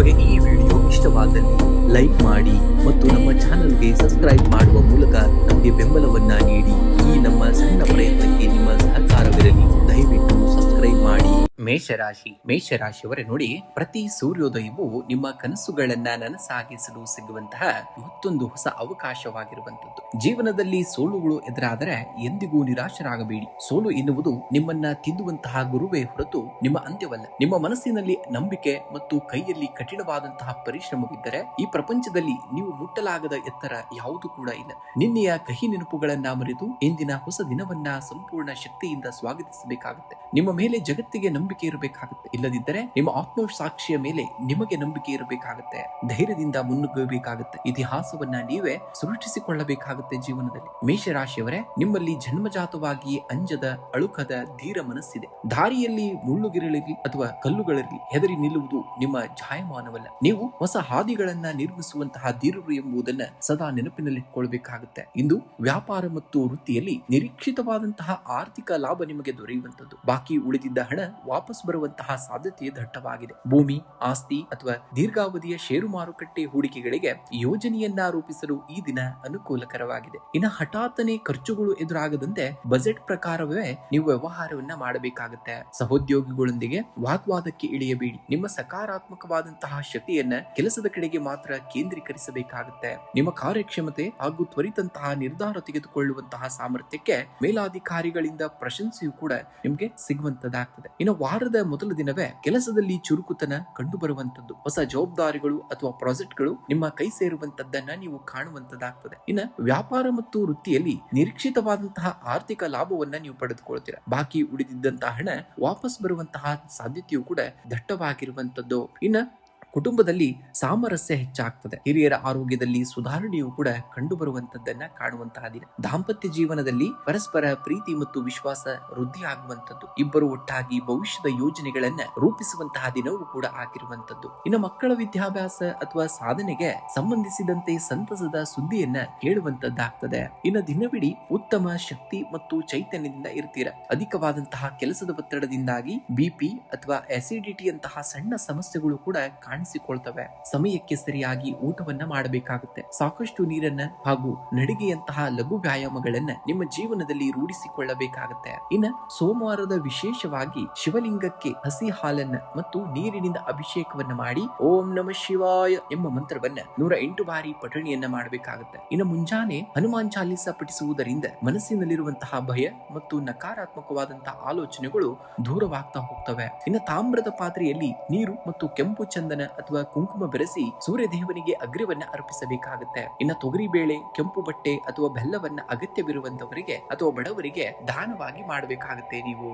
ನಿಮಗೆ ಈ ವಿಡಿಯೋ ಇಷ್ಟವಾದಲ್ಲಿ ಲೈಕ್ ಮಾಡಿ ಮತ್ತು ನಮ್ಮ ಚಾನಲ್ಗೆ ಸಬ್ಸ್ಕ್ರೈಬ್ ಮಾಡುವ ಮೂಲಕ ನಮಗೆ ಬೆಂಬಲವನ್ನ ನೀಡಿ. ಈ ನಮ್ಮ ಸಣ್ಣ ಪ್ರಯತ್ನಕ್ಕೆ ನಿಮ್ಮ ಸಹಕಾರವಿರಲಿ. ದಯವಿಟ್ಟು ಸಬ್ಸ್ಕ್ರೈಬ್ ಮಾಡಿ. ಮೇಷರಾಶಿಯವರೇ ನೋಡಿ, ಪ್ರತಿ ಸೂರ್ಯೋದಯವು ನಿಮ್ಮ ಕನಸುಗಳನ್ನ ನನಸಾಗಿಸಲು ಸಿಗುವಂತಹ ಮತ್ತೊಂದು ಹೊಸ ಅವಕಾಶವಾಗಿರುವಂತದ್ದು. ಜೀವನದಲ್ಲಿ ಸೋಲುಗಳು ಎದುರಾದರೆ ಎಂದಿಗೂ ನಿರಾಶರಾಗಬೇಡಿ. ಸೋಲು ಎನ್ನುವುದು ನಿಮ್ಮನ್ನ ತಿದ್ದುವಂತಹ ಗುರುವೇ ಹೊರತು ನಿಮ್ಮ ಅಂತ್ಯವಲ್ಲ. ನಿಮ್ಮ ಮನಸ್ಸಿನಲ್ಲಿ ನಂಬಿಕೆ ಮತ್ತು ಕೈಯಲ್ಲಿ ಕಠಿಣವಾದಂತಹ ಪರಿಶ್ರಮವಿದ್ದರೆ ಈ ಪ್ರಪಂಚದಲ್ಲಿ ನೀವು ಮುಟ್ಟಲಾಗದ ಎತ್ತರ ಯಾವುದು ಕೂಡ ಇಲ್ಲ. ನಿನ್ನೆಯ ಕಹಿ ನೆನಪುಗಳನ್ನ ಮರೆತು ಇಂದಿನ ಹೊಸ ದಿನವನ್ನ ಸಂಪೂರ್ಣ ಶಕ್ತಿಯಿಂದ ಸ್ವಾಗತಿಸಬೇಕಾಗುತ್ತೆ. ನಿಮ್ಮ ಮೇಲೆ ಜಗತ್ತಿಗೆ ನಂಬಿಕೆ ಇರಬೇಕಾಗುತ್ತೆ. ಇಲ್ಲದಿದ್ದರೆ ನಿಮ್ಮ ಆತ್ಮಸಾಕ್ಷಿಯ ಮೇಲೆ ನಿಮಗೆ ನಂಬಿಕೆ ಇರಬೇಕಾಗುತ್ತೆ. ಧೈರ್ಯದಿಂದ ಮುನ್ನುಗ್ಗಬೇಕಾಗುತ್ತೆ. ಇತಿಹಾಸವನ್ನ ನೀವೇ ಸೃಷ್ಟಿಸಿಕೊಳ್ಳಬೇಕಾಗುತ್ತೆ ಜೀವನದಲ್ಲಿ. ಮೇಷರಾಶಿಯವರೇ, ನಿಮ್ಮಲ್ಲಿ ಜನ್ಮಜಾತವಾಗಿ ಅಂಜದ, ಅಳುಕದ, ಧೀರ ಮನಸ್ಸಿದೆ. ದಾರಿಯಲ್ಲಿ ಮುಳ್ಳುಗಿರಲಿರಲಿ ಅಥವಾ ಕಲ್ಲುಗಳಿರಲಿ ಹೆದರಿ ನಿಲ್ಲುವುದು ನಿಮ್ಮ ಜಾಯಮಾನವಲ್ಲ. ನೀವು ಹೊಸ ಹಾದಿಗಳನ್ನ ನಿರ್ಮಿಸುವಂತಹ ಧೀರರು ಎಂಬುದನ್ನ ಸದಾ ನೆನಪಿನಲ್ಲಿಟ್ಕೊಳ್ಬೇಕಾಗುತ್ತೆ. ಇಂದು ವ್ಯಾಪಾರ ಮತ್ತು ವೃತ್ತಿಯಲ್ಲಿ ನಿರೀಕ್ಷಿತವಾದಂತಹ ಆರ್ಥಿಕ ಲಾಭ ನಿಮಗೆ ದೊರೆಯುವಂತದ್ದು. ಬಾಕಿ ಉಳಿದಿದ್ದ ಹಣ ವಾಪಸ್ ಬರುವಂತಹ ಸಾಧ್ಯತೆ ದಟ್ಟವಾಗಿದೆ. ಭೂಮಿ, ಆಸ್ತಿ ಅಥವಾ ದೀರ್ಘಾವಧಿಯ ಷೇರು ಮಾರುಕಟ್ಟೆ ಹೂಡಿಕೆಗಳಿಗೆ ಯೋಜನೆಯನ್ನ ರೂಪಿಸಲು ಈ ದಿನ ಅನುಕೂಲಕರವಾಗಿದೆ. ಇನ್ನು ಹಠಾತ್ತನೆ ಖರ್ಚುಗಳು ಎದುರಾಗದಂತೆ ಬಜೆಟ್ ಪ್ರಕಾರವೇ ನೀವು ವ್ಯವಹಾರವನ್ನ ಮಾಡಬೇಕಾಗುತ್ತೆ. ಸಹೋದ್ಯೋಗಿಗಳೊಂದಿಗೆ ವಾಗ್ವಾದಕ್ಕೆ ಇಳಿಯಬೇಡಿ. ನಿಮ್ಮ ಸಕಾರಾತ್ಮಕವಾದಂತಹ ಶಕ್ತಿಯನ್ನ ಕೆಲಸದ ಕಡೆಗೆ ಮಾತ್ರ ಕೇಂದ್ರೀಕರಿಸಬೇಕಾಗುತ್ತೆ. ನಿಮ್ಮ ಕಾರ್ಯಕ್ಷಮತೆ ಹಾಗೂ ತ್ವರಿತಂತಹ ನಿರ್ಧಾರ ತೆಗೆದುಕೊಳ್ಳುವಂತಹ ಸಾಮರ್ಥ್ಯಕ್ಕೆ ಮೇಲಾಧಿಕಾರಿಗಳಿಂದ ಪ್ರಶಂಸೆಯೂ ಕೂಡ ನಿಮ್ಗೆ ಸಿಗುವಂತದ್ದಾಗ್ತದೆ. ಇನ್ನು ವಾರದ ಮೊದಲ ದಿನವೇ ಕೆಲಸದಲ್ಲಿ ಚುರುಕುತನ ಕಂಡು ಬರುವಂತದ್ದು. ಹೊಸ ಜವಾಬ್ದಾರಿಗಳು ಅಥವಾ ಪ್ರಾಜೆಕ್ಟ್ಗಳು ನಿಮ್ಮ ಕೈ ಸೇರುವಂತದ್ದನ್ನ ನೀವು ಕಾಣುವಂತದ್ದಾಗ್ತದೆ. ಇನ್ನು ವ್ಯಾಪಾರ ಮತ್ತು ವೃತ್ತಿಯಲ್ಲಿ ನಿರೀಕ್ಷಿತವಾದಂತಹ ಆರ್ಥಿಕ ಲಾಭವನ್ನ ನೀವು ಪಡೆದುಕೊಳ್ತೀರಾ. ಬಾಕಿ ಉಳಿದಿದ್ದಂತಹ ಹಣ ವಾಪಸ್ ಬರುವಂತಹ ಸಾಧ್ಯತೆಯೂ ಕೂಡ ದಟ್ಟವಾಗಿರುವಂತದ್ದು. ಇನ್ನು ಕುಟುಂಬದಲ್ಲಿ ಸಾಮರಸ್ಯ ಹೆಚ್ಚಾಗ್ತದೆ. ಹಿರಿಯರ ಆರೋಗ್ಯದಲ್ಲಿ ಸುಧಾರಣೆಯೂ ಕೂಡ ಕಂಡು ಬರುವಂತದ್ದನ್ನ ಕಾಣುವಂತಹ ದಿನ. ದಾಂಪತ್ಯ ಜೀವನದಲ್ಲಿ ಪರಸ್ಪರ ಪ್ರೀತಿ ಮತ್ತು ವಿಶ್ವಾಸ ವೃದ್ಧಿ ಆಗುವಂತದ್ದು. ಇಬ್ಬರು ಒಟ್ಟಾಗಿ ಭವಿಷ್ಯದ ಯೋಜನೆಗಳನ್ನ ರೂಪಿಸುವಂತಹ ದಿನವೂ ಕೂಡ ಆಗಿರುವಂತದ್ದು. ಇನ್ನು ಮಕ್ಕಳ ವಿದ್ಯಾಭ್ಯಾಸ ಅಥವಾ ಸಾಧನೆಗೆ ಸಂಬಂಧಿಸಿದಂತೆ ಸಂತಸದ ಸುದ್ದಿಯನ್ನ ಕೇಳುವಂತದ್ದಾಗ್ತದೆ. ಇನ್ನು ದಿನವಿಡೀ ಉತ್ತಮ ಶಕ್ತಿ ಮತ್ತು ಚೈತನ್ಯದಿಂದ ಇರ್ತೀರ. ಅಧಿಕವಾದಂತಹ ಕೆಲಸದ ಒತ್ತಡದಿಂದಾಗಿ ಬಿಪಿ ಅಥವಾ ಅಸಿಡಿಟಿ ಅಂತಹ ಸಣ್ಣ ಸಮಸ್ಯೆಗಳು ಕೂಡ ಕಾಣಿಸಿಕೊಳ್ತವೆ. ಸಮಯಕ್ಕೆ ಸರಿಯಾಗಿ ಊಟವನ್ನ ಮಾಡಬೇಕಾಗುತ್ತೆ. ಸಾಕಷ್ಟು ನೀರನ್ನ ಹಾಗೂ ನಡಿಗೆಯಂತಹ ಲಘು ವ್ಯಾಯಾಮಗಳನ್ನ ನಿಮ್ಮ ಜೀವನದಲ್ಲಿ ರೂಢಿಸಿಕೊಳ್ಳಬೇಕಾಗುತ್ತೆ. ಇನ್ನ ಸೋಮವಾರದ ವಿಶೇಷವಾಗಿ ಶಿವಲಿಂಗಕ್ಕೆ ಹಸಿ ಹಾಲನ್ನ ಮತ್ತು ನೀರಿನಿಂದ ಅಭಿಷೇಕವನ್ನ ಮಾಡಿ ಓಂ ನಮಃ ಶಿವಾಯ ಎಂಬ ಮಂತ್ರವನ್ನ 108 ಬಾರಿ ಪಠಣಿಯನ್ನ ಮಾಡಬೇಕಾಗುತ್ತೆ. ಇನ್ನು ಮುಂಜಾನೆ ಹನುಮಾನ್ ಚಾಲೀಸ ಪಠಿಸುವುದರಿಂದ ಮನಸ್ಸಿನಲ್ಲಿರುವಂತಹ ಭಯ ಮತ್ತು ನಕಾರಾತ್ಮಕವಾದಂತಹ ಆಲೋಚನೆಗಳು ದೂರವಾಗ್ತಾ ಹೋಗ್ತವೆ. ಇನ್ನು ತಾಮ್ರದ ಪಾತ್ರೆಯಲ್ಲಿ ನೀರು ಮತ್ತು ಕೆಂಪು ಚಂದನ ಅಥವಾ ಕುಂಕುಮ ಬೆರೆಸಿ ಸೂರ್ಯ ದೇವನಿಗೆ ಅಗ್ರ್ಯವನ್ನ ಅರ್ಪಿಸಬೇಕಾಗುತ್ತೆ. ಇನ್ನು ತೊಗರಿ ಬೇಳೆ, ಕೆಂಪು ಬಟ್ಟೆ ಅಥವಾ ಬೆಲ್ಲವನ್ನ ಅಗತ್ಯವಿರುವಂತವರಿಗೆ ಅಥವಾ ಬಡವರಿಗೆ ದಾನವಾಗಿ ಮಾಡಬೇಕಾಗುತ್ತೆ. ನೀವು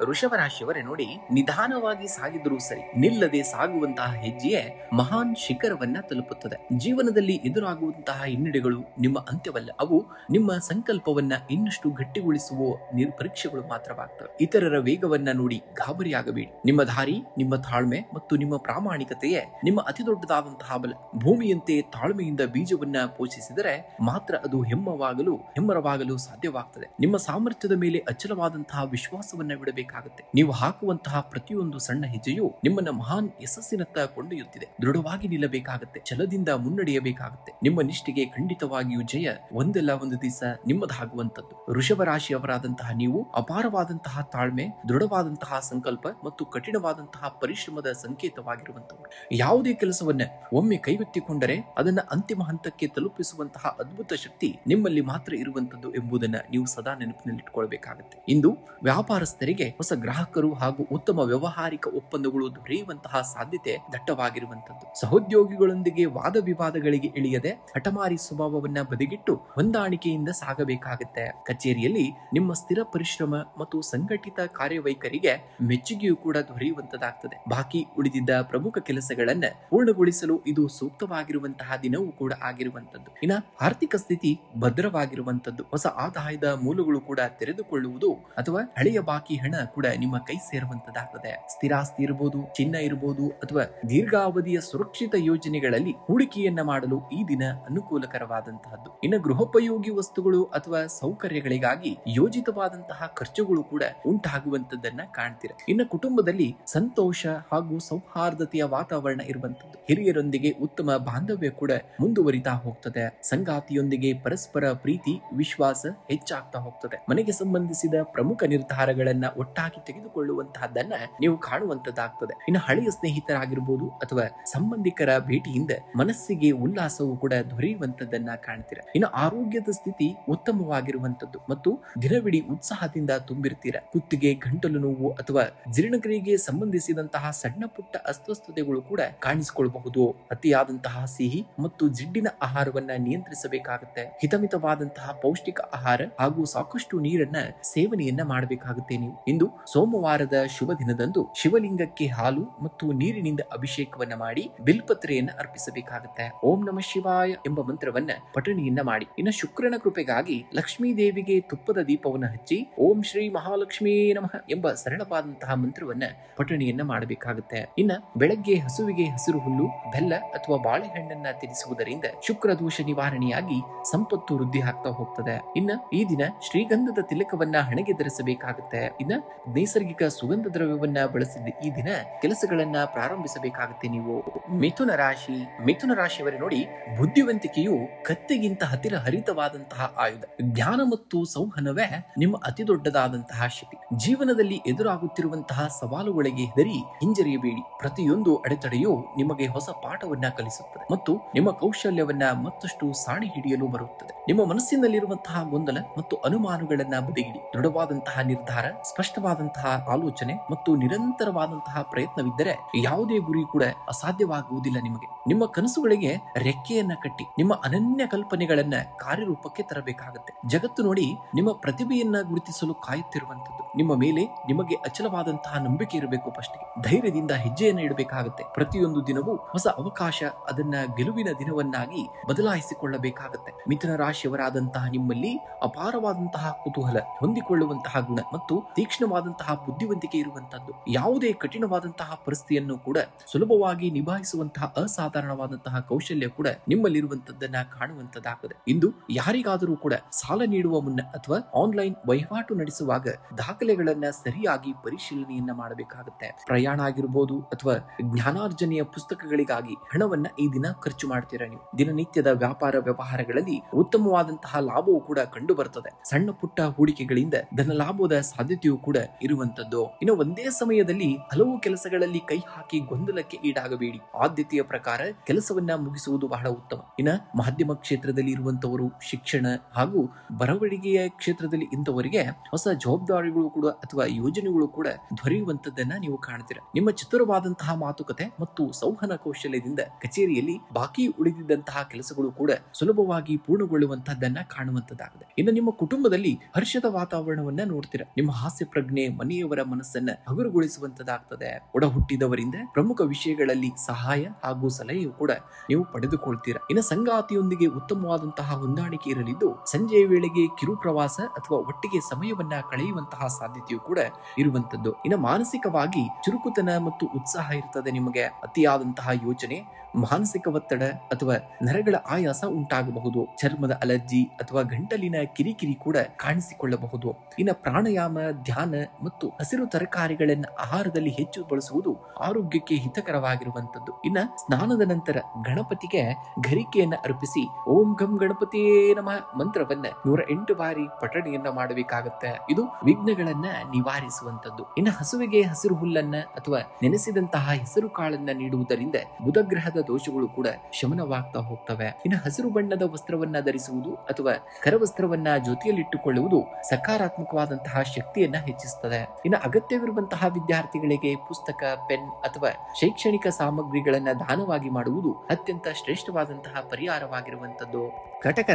ವೃಷಭರಾಶಿಯವರೇ ನೋಡಿ, ನಿಧಾನವಾಗಿ ಸಾಗಿದ್ರೂ ಸರಿ, ನಿಲ್ಲದೆ ಸಾಗುವಂತಹ ಹೆಜ್ಜೆಯೇ ಮಹಾನ್ ಶಿಖರವನ್ನ ತಲುಪುತ್ತದೆ. ಜೀವನದಲ್ಲಿ ಎದುರಾಗುವಂತಹ ಹಿನ್ನಡೆಗಳು ನಿಮ್ಮ ಅಂತ್ಯವಲ್ಲ. ಅವು ನಿಮ್ಮ ಸಂಕಲ್ಪವನ್ನ ಇನ್ನಷ್ಟು ಗಟ್ಟಿಗೊಳಿಸುವ ಪರೀಕ್ಷೆಗಳು ಮಾತ್ರವಾಗ್ತವೆ. ಇತರರ ವೇಗವನ್ನ ನೋಡಿ ಗಾಬರಿಯಾಗಬೇಡಿ. ನಿಮ್ಮ ದಾರಿ, ನಿಮ್ಮ ತಾಳ್ಮೆ ಮತ್ತು ನಿಮ್ಮ ಪ್ರಾಮಾಣಿಕತೆಯೇ ನಿಮ್ಮ ಅತಿ ದೊಡ್ಡದಾದಂತಹ ಬಲ. ಭೂಮಿಯಂತೆ ತಾಳ್ಮೆಯಿಂದ ಬೀಜವನ್ನ ಪೋಷಿಸಿದರೆ ಮಾತ್ರ ಅದು ಹೆಮ್ಮರವಾಗಲು ಸಾಧ್ಯವಾಗ್ತದೆ. ನಿಮ್ಮ ಸಾಮರ್ಥ್ಯದ ಮೇಲೆ ಅಚಲವಾದಂತಹ ವಿಶ್ವಾಸವನ್ನ ಬಿಡಬೇಕಾಗುತ್ತೆ. ನೀವು ಹಾಕುವಂತಹ ಪ್ರತಿಯೊಂದು ಸಣ್ಣ ಹೆಜ್ಜೆಯು ನಿಮ್ಮನ್ನ ಮಹಾನ್ ಯಶಸ್ಸಿನತ್ತ ಕೊಂಡೊಯ್ಯುತ್ತಿದೆ. ದೃಢವಾಗಿ ನಿಲ್ಲಬೇಕಾಗುತ್ತೆ. ಛಲದಿಂದ ಮುನ್ನಡೆಯಬೇಕಾಗುತ್ತೆ. ನಿಮ್ಮ ನಿಷ್ಠೆಗೆ ಖಂಡಿತವಾಗಿಯೂ ಜಯ ಒಂದಲ್ಲ ಒಂದು ದಿವಸ ನಿಮ್ಮದಾಗುವಂತದ್ದು. ವೃಷಭ ರಾಶಿಯವರಾದಂತಹ ನೀವು ಅಪಾರವಾದಂತಹ ತಾಳ್ಮೆ, ದೃಢವಾದಂತಹ ಸಂಕಲ್ಪ ಮತ್ತು ಕಠಿಣವಾದಂತಹ ಪರಿಶ್ರಮದ ಸಂಕೇತವಾಗಿರುವಂತವರು. ಯಾವುದೇ ಕೆಲಸವನ್ನ ಒಮ್ಮೆ ಕೈಗೆತ್ತಿಕೊಂಡರೆ ಅದನ್ನ ಅಂತಿಮ ಹಂತಕ್ಕೆ ತಲುಪಿಸುವಂತಹ ಅದ್ಭುತ ಶಕ್ತಿ ನಿಮ್ಮಲ್ಲಿ ಮಾತ್ರ ಇರುವಂತದ್ದು ಎಂಬುದನ್ನ ನೀವು ಸದಾ ನೆನಪಿನಲ್ಲಿಟ್ಕೊಳ್ಬೇಕಾಗುತ್ತೆ. ಇಂದು ವ್ಯಾಪಾರಸ್ಥರಿಗೆ ಹೊಸ ಗ್ರಾಹಕರು ಹಾಗೂ ಉತ್ತಮ ವ್ಯವಹಾರಿಕ ಒಪ್ಪಂದಗಳು ದೊರೆಯುವಂತಹ ಸಾಧ್ಯತೆ ದಟ್ಟವಾಗಿರುವಂತದ್ದು. ಸಹೋದ್ಯೋಗಿಗಳೊಂದಿಗೆ ವಾದ ವಿವಾದಗಳಿಗೆ ಇಳಿಯದೆ ಹಠಮಾರಿ ಸ್ವಭಾವವನ್ನ ಬದಿಗಿಟ್ಟು ಹೊಂದಾಣಿಕೆಯಿಂದ ಸಾಗಬೇಕಾಗುತ್ತೆ. ಕಚೇರಿಯಲ್ಲಿ ನಿಮ್ಮ ಸ್ಥಿರ ಪರಿಶ್ರಮ ಮತ್ತು ಸಂಘಟಿತ ಕಾರ್ಯವೈಖರಿಗೆ ಮೆಚ್ಚುಗೆಯೂ ಕೂಡ ದೊರೆಯುವಂತದಾಗ್ತದೆ. ಬಾಕಿ ಉಳಿದಿದ್ದ ಪ್ರಮುಖ ಕೆಲಸಗಳನ್ನ ಪೂರ್ಣಗೊಳಿಸಲು ಇದು ಸೂಕ್ತವಾಗಿರುವಂತಹ ದಿನವೂ ಕೂಡ ಆಗಿರುವಂತದ್ದು. ಇನ್ನ ಆರ್ಥಿಕ ಸ್ಥಿತಿ ಭದ್ರವಾಗಿರುವಂತದ್ದು. ಹೊಸ ಆದಾಯದ ಮೂಲಗಳು ಕೂಡ ತೆರೆದುಕೊಳ್ಳುವುದು ಅಥವಾ ಹಳೆಯ ಬಾಕಿ ಹಣ ಕೂಡ ನಿಮ್ಮ ಕೈ ಸೇರುವಂತದಾಗ್ತದೆ. ಸ್ಥಿರಾಸ್ತಿ ಇರಬಹುದು, ಚಿನ್ನ ಇರಬಹುದು ಅಥವಾ ದೀರ್ಘಾವಧಿಯ ಸುರಕ್ಷಿತ ಯೋಜನೆಗಳಲ್ಲಿ ಹೂಡಿಕೆಯನ್ನ ಮಾಡಲು ಈ ದಿನ ಅನುಕೂಲಕರವಾದಂತಹದ್ದು. ಇನ್ನು ಗೃಹೋಪಯೋಗಿ ವಸ್ತುಗಳು ಅಥವಾ ಸೌಕರ್ಯಗಳಿಗಾಗಿ ಯೋಜಿತವಾದಂತಹ ಖರ್ಚುಗಳು ಕೂಡ ಉಂಟಾಗುವಂತದ್ದನ್ನ ಕಾಣ್ತೀರ. ಇನ್ನು ಕುಟುಂಬದಲ್ಲಿ ಸಂತೋಷ ಹಾಗೂ ಸೌಹಾರ್ದ ಸೌಹಾರ್ದತೆಯ ವಾತಾವರಣ ಇರುವಂತದ್ದು. ಹಿರಿಯರೊಂದಿಗೆ ಉತ್ತಮ ಬಾಂಧವ್ಯ ಕೂಡ ಮುಂದುವರಿತಾ ಹೋಗ್ತದೆ. ಸಂಗಾತಿಯೊಂದಿಗೆ ಪರಸ್ಪರ ಪ್ರೀತಿ ವಿಶ್ವಾಸ ಹೆಚ್ಚಾಗ್ತಾ ಹೋಗ್ತದೆ. ಮನೆಗೆ ಸಂಬಂಧಿಸಿದ ಪ್ರಮುಖ ನಿರ್ಧಾರಗಳನ್ನ ಒಟ್ಟಾಗಿ ತೆಗೆದುಕೊಳ್ಳುವಂತಹದ್ದನ್ನ ನೀವು ಕಾಣುವಂತದ್ದಾಗ್ತದೆ. ಇನ್ನು ಹಳೆಯ ಸ್ನೇಹಿತರಾಗಿರ್ಬೋದು ಅಥವಾ ಸಂಬಂಧಿಕರ ಭೇಟಿಯಿಂದ ಮನಸ್ಸಿಗೆ ಉಲ್ಲಾಸವು ಕೂಡ ದೊರೆಯುವಂತದ್ದನ್ನ ಕಾಣ್ತೀರ. ಇನ್ನು ಆರೋಗ್ಯದ ಸ್ಥಿತಿ ಉತ್ತಮವಾಗಿರುವಂತದ್ದು ಮತ್ತು ದಿನವಿಡೀ ಉತ್ಸಾಹದಿಂದ ತುಂಬಿರ್ತೀರ. ಕುತ್ತಿಗೆ, ಗಂಟಲು ನೋವು ಅಥವಾ ಜೀರ್ಣಕ್ರಿಯೆಗೆ ಸಂಬಂಧಿಸಿದಂತಹ ಸಣ್ಣ ಪುಟ್ಟ ಅಸ್ವಸ್ಥತೆಗಳು ಕೂಡ ಕಾಣಿಸಿಕೊಳ್ಳಬಹುದು. ಅತಿಯಾದಂತಹ ಸಿಹಿ ಮತ್ತು ಜಿಡ್ಡಿನ ಆಹಾರವನ್ನ ನಿಯಂತ್ರಿಸಬೇಕಾಗುತ್ತೆ. ಹಿತಮಿತವಾದಂತಹ ಪೌಷ್ಟಿಕ ಆಹಾರ ಹಾಗೂ ಸಾಕಷ್ಟು ನೀರನ್ನ ಸೇವನೆಯನ್ನ ಮಾಡಬೇಕಾಗುತ್ತೆ. ನೀವು ಇಂದು ಸೋಮವಾರದ ಶುಭ ದಿನದಂದು ಶಿವಲಿಂಗಕ್ಕೆ ಹಾಲು ಮತ್ತು ನೀರಿನಿಂದ ಅಭಿಷೇಕವನ್ನ ಮಾಡಿ ಬಿಲ್ಪತ್ರೆಯನ್ನ ಅರ್ಪಿಸಬೇಕಾಗುತ್ತೆ. ಓಂ ನಮಃ ಶಿವಾಯ ಎಂಬ ಮಂತ್ರವನ್ನ ಪಠಣೆಯನ್ನ ಮಾಡಿ. ಇನ್ನು ಶುಕ್ರನ ಕೃಪೆಗಾಗಿ ಲಕ್ಷ್ಮೀ ದೇವಿಗೆ ತುಪ್ಪದ ದೀಪವನ್ನು ಹಚ್ಚಿ ಓಂ ಶ್ರೀ ಮಹಾಲಕ್ಷ್ಮೀ ನಮಃ ಎಂಬ ಸರಳವಾದಂತಹ ಮಂತ್ರವನ್ನ ಪಠಣೆಯನ್ನ ಮಾಡಬೇಕಾಗುತ್ತೆ. ಇನ್ನ ಬೆಳಗ್ಗೆ ಹಸುವಿಗೆ ಹಸಿರು ಹುಲ್ಲು, ಬೆಲ್ಲ ಅಥವಾ ಬಾಳೆಹಣ್ಣನ್ನ ತಿನ್ನಿಸುವುದರಿಂದ ಶುಕ್ರ ದೋಷ ನಿವಾರಣೆಯಾಗಿ ಸಂಪತ್ತು ವೃದ್ಧಿ ಆಗ್ತಾ ಹೋಗ್ತದೆ. ಇನ್ನ ಈ ದಿನ ಶ್ರೀಗಂಧದ ತಿಲಕವನ್ನ ಹಣೆಗೆ ಧರಿಸಬೇಕಾಗುತ್ತೆ. ಇನ್ನ ನೈಸರ್ಗಿಕ ಸುಗಂಧ ದ್ರವ್ಯವನ್ನ ಬಳಸಿದ ಈ ದಿನ ಕೆಲಸಗಳನ್ನ ಪ್ರಾರಂಭಿಸಬೇಕಾಗುತ್ತೆ. ನೀವು ಮಿಥುನ ರಾಶಿಯವರೇ ನೋಡಿ, ಬುದ್ಧಿವಂತಿಕೆಯು ಕತ್ತಿಗಿಂತ ಹತ್ತಿರ ಹರಿತವಾದಂತಹ ಆಯುಧ. ಜ್ಞಾನ ಮತ್ತು ಸಂವಹನವೇ ನಿಮ್ಮ ಅತಿ ದೊಡ್ಡದಾದಂತಹ ಶಕ್ತಿ. ಜೀವನದಲ್ಲಿ ಎದುರಾಗುತ್ತಿರುವಂತಹ ಸವಾಲುಗಳಿಗೆ ಹೆದರಿ ಹಿಂಜರಿಯಬೇಡಿ. ಪ್ರತಿಯೊಂದು ಅಡೆತಡೆಯೂ ನಿಮಗೆ ಹೊಸ ಪಾಠವನ್ನ ಕಲಿಸುತ್ತದೆ ಮತ್ತು ನಿಮ್ಮ ಕೌಶಲ್ಯವನ್ನ ಮತ್ತಷ್ಟು ಸಾಣಿ ಹಿಡಿಯಲು ಬರುತ್ತದೆ. ನಿಮ್ಮ ಮನಸ್ಸಿನಲ್ಲಿರುವಂತಹ ಗೊಂದಲ ಮತ್ತು ಅನುಮಾನಗಳನ್ನ ಬದಿಗಿಡಿ. ದೃಢವಾದಂತಹ ನಿರ್ಧಾರ, ಸ್ಪಷ್ಟವಾದಂತಹ ಆಲೋಚನೆ ಮತ್ತು ನಿರಂತರವಾದಂತಹ ಪ್ರಯತ್ನವಿದ್ದರೆ ಯಾವುದೇ ಗುರಿ ಕೂಡ ಅಸಾಧ್ಯವಾಗುವುದಿಲ್ಲ. ನಿಮಗೆ ನಿಮ್ಮ ಕನಸುಗಳಿಗೆ ರೆಕ್ಕೆಯನ್ನ ಕಟ್ಟಿ ನಿಮ್ಮ ಅನನ್ಯ ಕಲ್ಪನೆಗಳನ್ನ ಕಾರ್ಯರೂಪಕ್ಕೆ ತರಬೇಕಾಗುತ್ತೆ. ಜಗತ್ತು ನೋಡಿ ನಿಮ್ಮ ಪ್ರತಿಭೆಯನ್ನ ಗುರುತಿಸಲು ಕಾಯುತ್ತಿರುವಂತದ್ದು. ನಿಮ್ಮ ಮೇಲೆ ನಿಮಗೆ ಅಚಲವಾದಂತಹ ನಂಬಿಕೆ ಇರಬೇಕು. ಫಸ್ಟ್ಗೆ ಧೈರ್ಯದಿಂದ ಹೆಜ್ಜೆಯನ್ನ ಇಡಬೇಕಾಗುತ್ತೆ. ಪ್ರತಿಯೊಂದು ದಿನವೂ ಹೊಸ ಅವಕಾಶ, ಅದನ್ನ ಗೆಲುವಿನ ದಿನವನ್ನಾಗಿ ಬದಲಾಯಿಸಿಕೊಳ್ಳಬೇಕಾಗುತ್ತೆ. ಮಿಥುನ ರಾಶಿಯವರಾದಂತಹ ನಿಮ್ಮಲ್ಲಿ ಅಪಾರವಾದಂತಹ ಕುತೂಹಲ, ಹೊಂದಿಕೊಳ್ಳುವಂತಹ ಗುಣ ಮತ್ತು ತೀಕ್ಷ್ಣವಾದಂತಹ ಬುದ್ಧಿವಂತಿಕೆ ಇರುವಂತದ್ದು. ಯಾವುದೇ ಕಠಿಣವಾದಂತಹ ಪರಿಸ್ಥಿತಿಯನ್ನು ಕೂಡ ಸುಲಭವಾಗಿ ನಿಭಾಯಿಸುವಂತಹ ಅಸಾಧಾರಣವಾದಂತಹ ಕೌಶಲ್ಯ ಕೂಡ ನಿಮ್ಮಲ್ಲಿರುವಂತದ್ದನ್ನ ಕಾಣುವಂತದ್ದಾಗಿದೆ. ಇಂದು ಯಾರಿಗಾದರೂ ಕೂಡ ಸಾಲ ನೀಡುವ ಮುನ್ನ ಅಥವಾ ಆನ್ಲೈನ್ ವಹಿವಾಟು ನಡೆಸುವಾಗ ದಾಖಲೆಗಳನ್ನ ಸರಿಯಾಗಿ ಪರಿಶೀಲನೆಯನ್ನ ಮಾಡಬೇಕಾಗುತ್ತೆ. ಪ್ರಯಾಣ ಆಗಿರಬಹುದು ಅಥವಾ ಜ್ಞಾನಾರ್ಜನೆಯ ಪುಸ್ತಕಗಳಿಗಾಗಿ ಹಣವನ್ನ ಈ ದಿನ ಖರ್ಚು ಮಾಡ್ತೀರಾ. ನೀವು ದಿನನಿತ್ಯದ ವ್ಯಾಪಾರ ವ್ಯವಹಾರಗಳಲ್ಲಿ ಉತ್ತಮವಾದಂತಹ ಲಾಭವು ಕೂಡ ಕಂಡು ಬರ್ತದೆ. ಸಣ್ಣ ಪುಟ್ಟ ಹೂಡಿಕೆಗಳಿಂದ ಧನ ಲಾಭದ ಸಾಧ್ಯತೆಯೂ ಕೂಡ ಇರುವಂತದ್ದು. ಇನ್ನು ಒಂದೇ ಸಮಯದಲ್ಲಿ ಹಲವು ಕೆಲಸಗಳಲ್ಲಿ ಕೈ ಹಾಕಿ ಗೊಂದಲಕ್ಕೆ ಈಡಾಗಬೇಡಿ. ಆದ್ಯತೆಯ ಪ್ರಕಾರ ಕೆಲಸವನ್ನ ಮುಗಿಸುವುದು ಬಹಳ ಉತ್ತಮ. ಇನ್ನ ಮಾಧ್ಯಮ ಕ್ಷೇತ್ರದಲ್ಲಿ ಇರುವಂತವರು, ಶಿಕ್ಷಣ ಹಾಗೂ ಬರವಣಿಗೆಯ ಕ್ಷೇತ್ರದಲ್ಲಿ ಇಂಥವರಿಗೆ ಹೊಸ ಜವಾಬ್ದಾರಿಗಳು ಕೂಡ ಅಥವಾ ಯೋಜನೆಗಳು ಕೂಡ ದೊರೆಯುವಂತದ್ದನ್ನ ನೀವು ಕಾಣ್ತೀರಾ. ನಿಮ್ಮ ಚತುರವಾದಂತಹ ಮಾತುಕತೆ ಮತ್ತು ಸಂವಹನ ಕೌಶಲ್ಯದಿಂದ ಕಚೇರಿಯಲ್ಲಿ ಬಾಕಿ ಉಳಿದಿದ್ದಂತಹ ಕೆಲಸಗಳು ಕೂಡ ಸುಲಭವಾಗಿ ಪೂರ್ಣಗೊಳ್ಳುವಂತಹದ್ದನ್ನ ಕಾಣುವಂತದ್ದಾಗಿದೆ. ಇನ್ನು ನಿಮ್ಮ ಕುಟುಂಬದಲ್ಲಿ ಹರ್ಷದ ವಾತಾವರಣವನ್ನ ನೋಡ್ತೀರಾ. ನಿಮ್ಮ ಹಾಸ್ಯ ಪ್ರಜ್ಞೆ ಮನೆಯವರ ಮನಸ್ಸನ್ನ ಹಗುರಗೊಳಿಸುವಂತದ್ದಾಗ್ತದೆ. ಒಡ ಹುಟ್ಟಿದವರಿಂದ ಪ್ರಮುಖ ವಿಷಯಗಳಲ್ಲಿ ಸಹಾಯ ಹಾಗೂ ಸಲಹೆಯು ಕೂಡ ನೀವು ಪಡೆದುಕೊಳ್ತೀರಾ. ಇನ್ನು ಸಂಗಾತಿಯೊಂದಿಗೆ ಉತ್ತಮವಾದಂತಹ ಹೊಂದಾಣಿಕೆ ಇರಲಿದ್ದು ಸಂಜೆಯ ವೇಳೆಗೆ ಕಿರು ಪ್ರವಾಸ ಅಥವಾ ಒಟ್ಟಿಗೆ ಸಮಯವನ್ನ ಕಳೆಯುವಂತಹ ಸಾಧ್ಯತೆಯು ಕೂಡ ಇರುವಂತದ್ದು. ಇನ್ನು ಮಾನಸಿಕವಾಗಿ ಚುರುಕುತನ ಮತ್ತು ಉತ್ಸಾಹ ಇರ್ತದೆ. ನಿಮಗೆ ಅತಿಯಾದಂತಹ ಯೋಚನೆ, ಮಾನಸಿಕ ಒತ್ತಡ ಅಥವಾ ನರಗಳ ಆಯಾಸ ಉಂಟಾಗಬಹುದು. ಚರ್ಮದ ಅಲರ್ಜಿ ಅಥವಾ ಗಂಟಲಿನ ಕಿರಿಕಿರಿ ಕೂಡ ಕಾಣಿಸಿಕೊಳ್ಳಬಹುದು. ಇನ್ನು ಪ್ರಾಣಾಯಾಮ, ಧ್ಯಾನ ಮತ್ತು ಹಸಿರು ತರಕಾರಿಗಳನ್ನ ಆಹಾರದಲ್ಲಿ ಹೆಚ್ಚು ಬಳಸುವುದು ಆರೋಗ್ಯಕ್ಕೆ ಹಿತಕರವಾಗಿರುವಂತದ್ದು. ಇನ್ನ ಸ್ನಾನದ ನಂತರ ಗಣಪತಿಗೆ ಗರಿಕೆಯನ್ನ ಅರ್ಪಿಸಿ ಓಂ ಗಂ ಗಣಪತಿಯೇ ನಮಃ ಮಂತ್ರವನ್ನ 108 ಬಾರಿ ಪಠಣೆಯನ್ನ ಮಾಡಬೇಕಾಗತ್ತೆ. ಇದು ವಿಘ್ನಗಳನ್ನ ನಿವಾರಿಸುವಂತದ್ದು. ಇನ್ನು ಹಸುವಿಗೆ ಹಸಿರು ಹುಲ್ಲನ್ನ ಅಥವಾ ನೆನೆಸಿದಂತಹ ಹೆಸರು ಕಾಳನ್ನ ನೀಡುವುದರಿಂದ ಬುಧಗ್ರಹದ ದೋಷಗಳು ಕೂಡ ಶಮನವಾಗ್ತಾ ಹೋಗ್ತವೆ. ಇನ್ನು ಹಸಿರು ಬಣ್ಣದ ವಸ್ತ್ರವನ್ನ ಧರಿಸುವುದು ಅಥವಾ ಕರವಸ್ತ್ರವನ್ನ ಜೊತೆಯಲ್ಲಿಟ್ಟುಕೊಳ್ಳುವುದು ಸಕಾರಾತ್ಮಕವಾದಂತಹ ಶಕ್ತಿಯನ್ನ ಹೆಚ್ಚಿಸುತ್ತದೆ. ಇನ್ನು ಅಗತ್ಯವಿರುವಂತಹ ವಿದ್ಯಾರ್ಥಿಗಳಿಗೆ ಪುಸ್ತಕ, ಪೆನ್ ಅಥವಾ ಶೈಕ್ಷಣಿಕ ಸಾಮಗ್ರಿಗಳನ್ನ ದಾನವಾಗಿ ಮಾಡುವುದು ಅತ್ಯಂತ ಶ್ರೇಷ್ಠವಾದಂತಹ ಪರಿಹಾರವಾಗಿರುವಂತದ್ದು. ಕಟಕ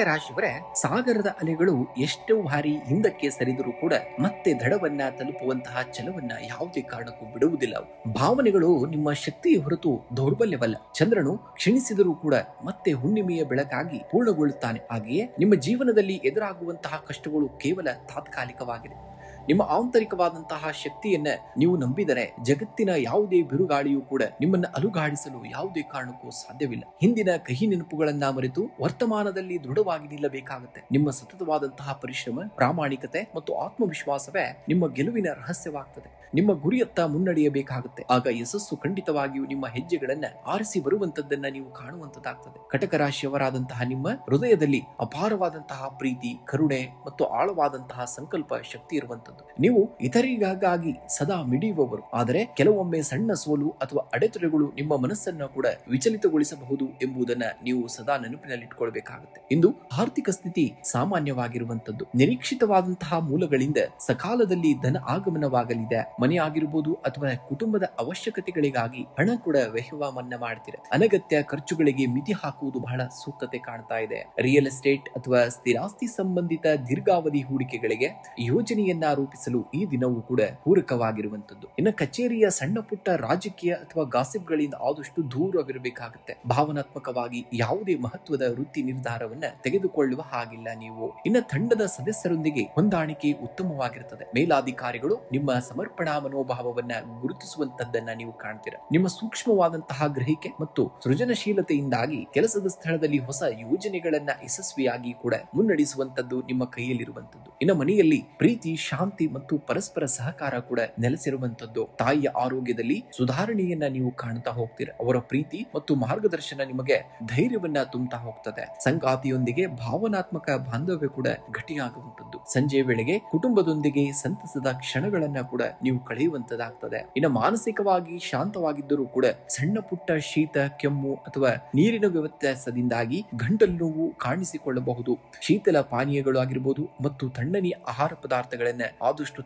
ರಾಶಿಯವರ ಸಾಗರದ ಅಲೆಗಳು ಎಷ್ಟು ಬಾರಿ ಹಿಂದಕ್ಕೆ ಸರಿದರೂ ಕೂಡ ಮತ್ತೆ ದಡವನ್ನ ತಲುಪುವಂತಹ ಛಲವನ್ನ ಯಾವುದೇ ಕಾರಣಕ್ಕೂ ಬಿಡುವುದಿಲ್ಲ. ಭಾವನೆಗಳು ನಿಮ್ಮ ಶಕ್ತಿಯ ಹೊರತು ದೌರ್ಬಲ್ಯವಲ್ಲ. ಚಂದ್ರನು ಕ್ಷೀಣಿಸಿದರೂ ಕೂಡ ಮತ್ತೆ ಹುಣ್ಣಿಮೆಯ ಬೆಳಕಾಗಿ ಪೂರ್ಣಗೊಳ್ಳುತ್ತಾನೆ. ಹಾಗೆಯೇ ನಿಮ್ಮ ಜೀವನದಲ್ಲಿ ಎದುರಾಗುವಂತಹ ಕಷ್ಟಗಳು ಕೇವಲ ತಾತ್ಕಾಲಿಕವಾಗಿದೆ. ನಿಮ್ಮ ಆಂತರಿಕವಾದಂತಹ ಶಕ್ತಿಯನ್ನ ನೀವು ನಂಬಿದರೆ ಜಗತ್ತಿನ ಯಾವುದೇ ಬಿರುಗಾಳಿಯೂ ಕೂಡ ನಿಮ್ಮನ್ನ ಅಲುಗಾಡಿಸಲು ಯಾವುದೇ ಕಾರಣಕ್ಕೂ ಸಾಧ್ಯವಿಲ್ಲ. ಹಿಂದಿನ ಕಹಿ ನೆನಪುಗಳನ್ನ ಮರೆತು ವರ್ತಮಾನದಲ್ಲಿ ದೃಢವಾಗಿ ನಿಲ್ಲಬೇಕಾಗುತ್ತೆ. ನಿಮ್ಮ ಸತತವಾದಂತಹ ಪರಿಶ್ರಮ, ಪ್ರಾಮಾಣಿಕತೆ ಮತ್ತು ಆತ್ಮವಿಶ್ವಾಸವೇ ನಿಮ್ಮ ಗೆಲುವಿನ ರಹಸ್ಯವಾಗ್ತದೆ. ನಿಮ್ಮ ಗುರಿಯತ್ತ ಮುನ್ನಡೆಯಬೇಕಾಗುತ್ತೆ. ಆಗ ಯಶಸ್ಸು ಖಂಡಿತವಾಗಿಯೂ ನಿಮ್ಮ ಹೆಜ್ಜೆಗಳನ್ನ ಆರಿಸಿ ಬರುವಂತದ್ದನ್ನ ನೀವು ಕಾಣುವಂತದ್ದಾಗ್ತದೆ. ಕಟಕ ರಾಶಿಯವರಾದಂತಹ ನಿಮ್ಮ ಹೃದಯದಲ್ಲಿ ಅಪಾರವಾದಂತಹ ಪ್ರೀತಿ, ಕರುಣೆ ಮತ್ತು ಆಳವಾದಂತಹ ಸಂಕಲ್ಪ ಶಕ್ತಿ ಇರುವಂತದ್ದು. ನೀವು ಇತರಿಗಾಗಿ ಸದಾ ಮಿಡಿಯುವವರು. ಆದರೆ ಕೆಲವೊಮ್ಮೆ ಸಣ್ಣ ಸೋಲು ಅಥವಾ ಅಡೆತಡೆಗಳು ನಿಮ್ಮ ಮನಸ್ಸನ್ನ ಕೂಡ ವಿಚಲಿತಗೊಳಿಸಬಹುದು ಎಂಬುದನ್ನ ನೀವು ಸದಾ ನೆನಪಿನಲ್ಲಿಟ್ಕೊಳ್ಬೇಕಾಗುತ್ತೆ. ಇಂದು ಆರ್ಥಿಕ ಸ್ಥಿತಿ ಸಾಮಾನ್ಯವಾಗಿರುವಂತದ್ದು. ನಿರೀಕ್ಷಿತವಾದಂತಹ ಮೂಲಗಳಿಂದ ಸಕಾಲದಲ್ಲಿ ಧನ ಆಗಮನವಾಗಲಿದೆ. ಮನೆ ಆಗಿರಬಹುದು ಅಥವಾ ಕುಟುಂಬದ ಅವಶ್ಯಕತೆಗಳಿಗಾಗಿ ಹಣ ಕೂಡ ವಹಿವಾಮನ್ನ ಮಾಡ್ತೀರ. ಅನಗತ್ಯ ಖರ್ಚುಗಳಿಗೆ ಮಿತಿ ಹಾಕುವುದು ಬಹಳ ಸೂಕ್ತತೆ ಕಾಣ್ತಾ ಇದೆ. ರಿಯಲ್ ಎಸ್ಟೇಟ್ ಅಥವಾ ಸ್ಥಿರಾಸ್ತಿ ಸಂಬಂಧಿತ ದೀರ್ಘಾವಧಿ ಹೂಡಿಕೆಗಳಿಗೆ ಯೋಜನೆಯನ್ನ ರೂಪಿಸಲು ಈ ದಿನವೂ ಕೂಡ ಪೂರಕವಾಗಿರುವಂತದ್ದು. ಇನ್ನು ಕಚೇರಿಯ ಸಣ್ಣ ಪುಟ್ಟ ರಾಜಕೀಯ ಅಥವಾ ಗಾಸಿಪ್ಗಳಿಂದ ಆದಷ್ಟು ದೂರವಿರಬೇಕಾಗುತ್ತೆ. ಭಾವನಾತ್ಮಕವಾಗಿ ಯಾವುದೇ ಮಹತ್ವದ ವೃತ್ತಿ ನಿರ್ಧಾರವನ್ನ ತೆಗೆದುಕೊಳ್ಳುವ ಹಾಗಿಲ್ಲ ನೀವು. ಇನ್ನು ತಂಡದ ಸದಸ್ಯರೊಂದಿಗೆ ಹೊಂದಾಣಿಕೆ ಉತ್ತಮವಾಗಿರುತ್ತದೆ. ಮೇಲಾಧಿಕಾರಿಗಳು ನಿಮ್ಮ ಸಮರ್ಪಣಾ ಮನೋಭಾವವನ್ನ ಗುರುತಿಸುವಂತದ್ದನ್ನ ನೀವು ಕಾಣ್ತೀರ. ನಿಮ್ಮ ಸೂಕ್ಷ್ಮವಾದಂತಹ ಗ್ರಹಿಕೆ ಮತ್ತು ಸೃಜನಶೀಲತೆಯಿಂದಾಗಿ ಕೆಲಸದ ಸ್ಥಳದಲ್ಲಿ ಹೊಸ ಯೋಜನೆಗಳನ್ನ ಯಶಸ್ವಿಯಾಗಿ ಕೂಡ ಮುನ್ನಡೆಸುವಂತದ್ದು ನಿಮ್ಮ ಕೈಯಲ್ಲಿರುವಂತದ್ದು. ಇನ್ನು ಮನೆಯಲ್ಲಿ ಪ್ರೀತಿ, ಶಾಂತಿ ಮತ್ತು ಪರಸ್ಪರ ಸಹಕಾರ ಕೂಡ ನೆಲೆಸಿರುವಂತದ್ದು. ತಾಯಿಯ ಆರೋಗ್ಯದಲ್ಲಿ ಸುಧಾರಣೆಯನ್ನ ನೀವು ಕಾಣ್ತಾ ಹೋಗ್ತೀರ. ಅವರ ಪ್ರೀತಿ ಮತ್ತು ಮಾರ್ಗದರ್ಶನ ನಿಮಗೆ ಧೈರ್ಯವನ್ನ ತುಂಬುತ್ತಾ ಹೋಗ್ತದೆ. ಸಂಗಾತಿಯೊಂದಿಗೆ ಭಾವನಾತ್ಮಕ ಬಾಂಧವ್ಯ ಕೂಡ ಗಟ್ಟಿಯಾಗುವಂತದ್ದು. ಸಂಜೆ ವೇಳೆಗೆ ಕುಟುಂಬದೊಂದಿಗೆ ಸಂತಸದ ಕ್ಷಣಗಳನ್ನ ಕೂಡ ನೀವು ಕಳೆಯುವಂತದಾಗ್ತದೆ. ಇನ್ನು ಮಾನಸಿಕವಾಗಿ ಶಾಂತವಾಗಿದ್ದರೂ ಕೂಡ ಸಣ್ಣ ಪುಟ್ಟ ಶೀತ, ಕೆಮ್ಮು ಅಥವಾ ನೀರಿನ ವ್ಯತ್ಯಾಸದಿಂದಾಗಿ ಗಂಟಲು ನೋವು ಕಾಣಿಸಿಕೊಳ್ಳಬಹುದು. ಶೀತಲ ಪಾನೀಯಗಳು ಆಗಿರಬಹುದು ಮತ್ತು ತಣ್ಣನೆಯ ಆಹಾರ ಪದಾರ್ಥಗಳನ್ನ ಆದಷ್ಟು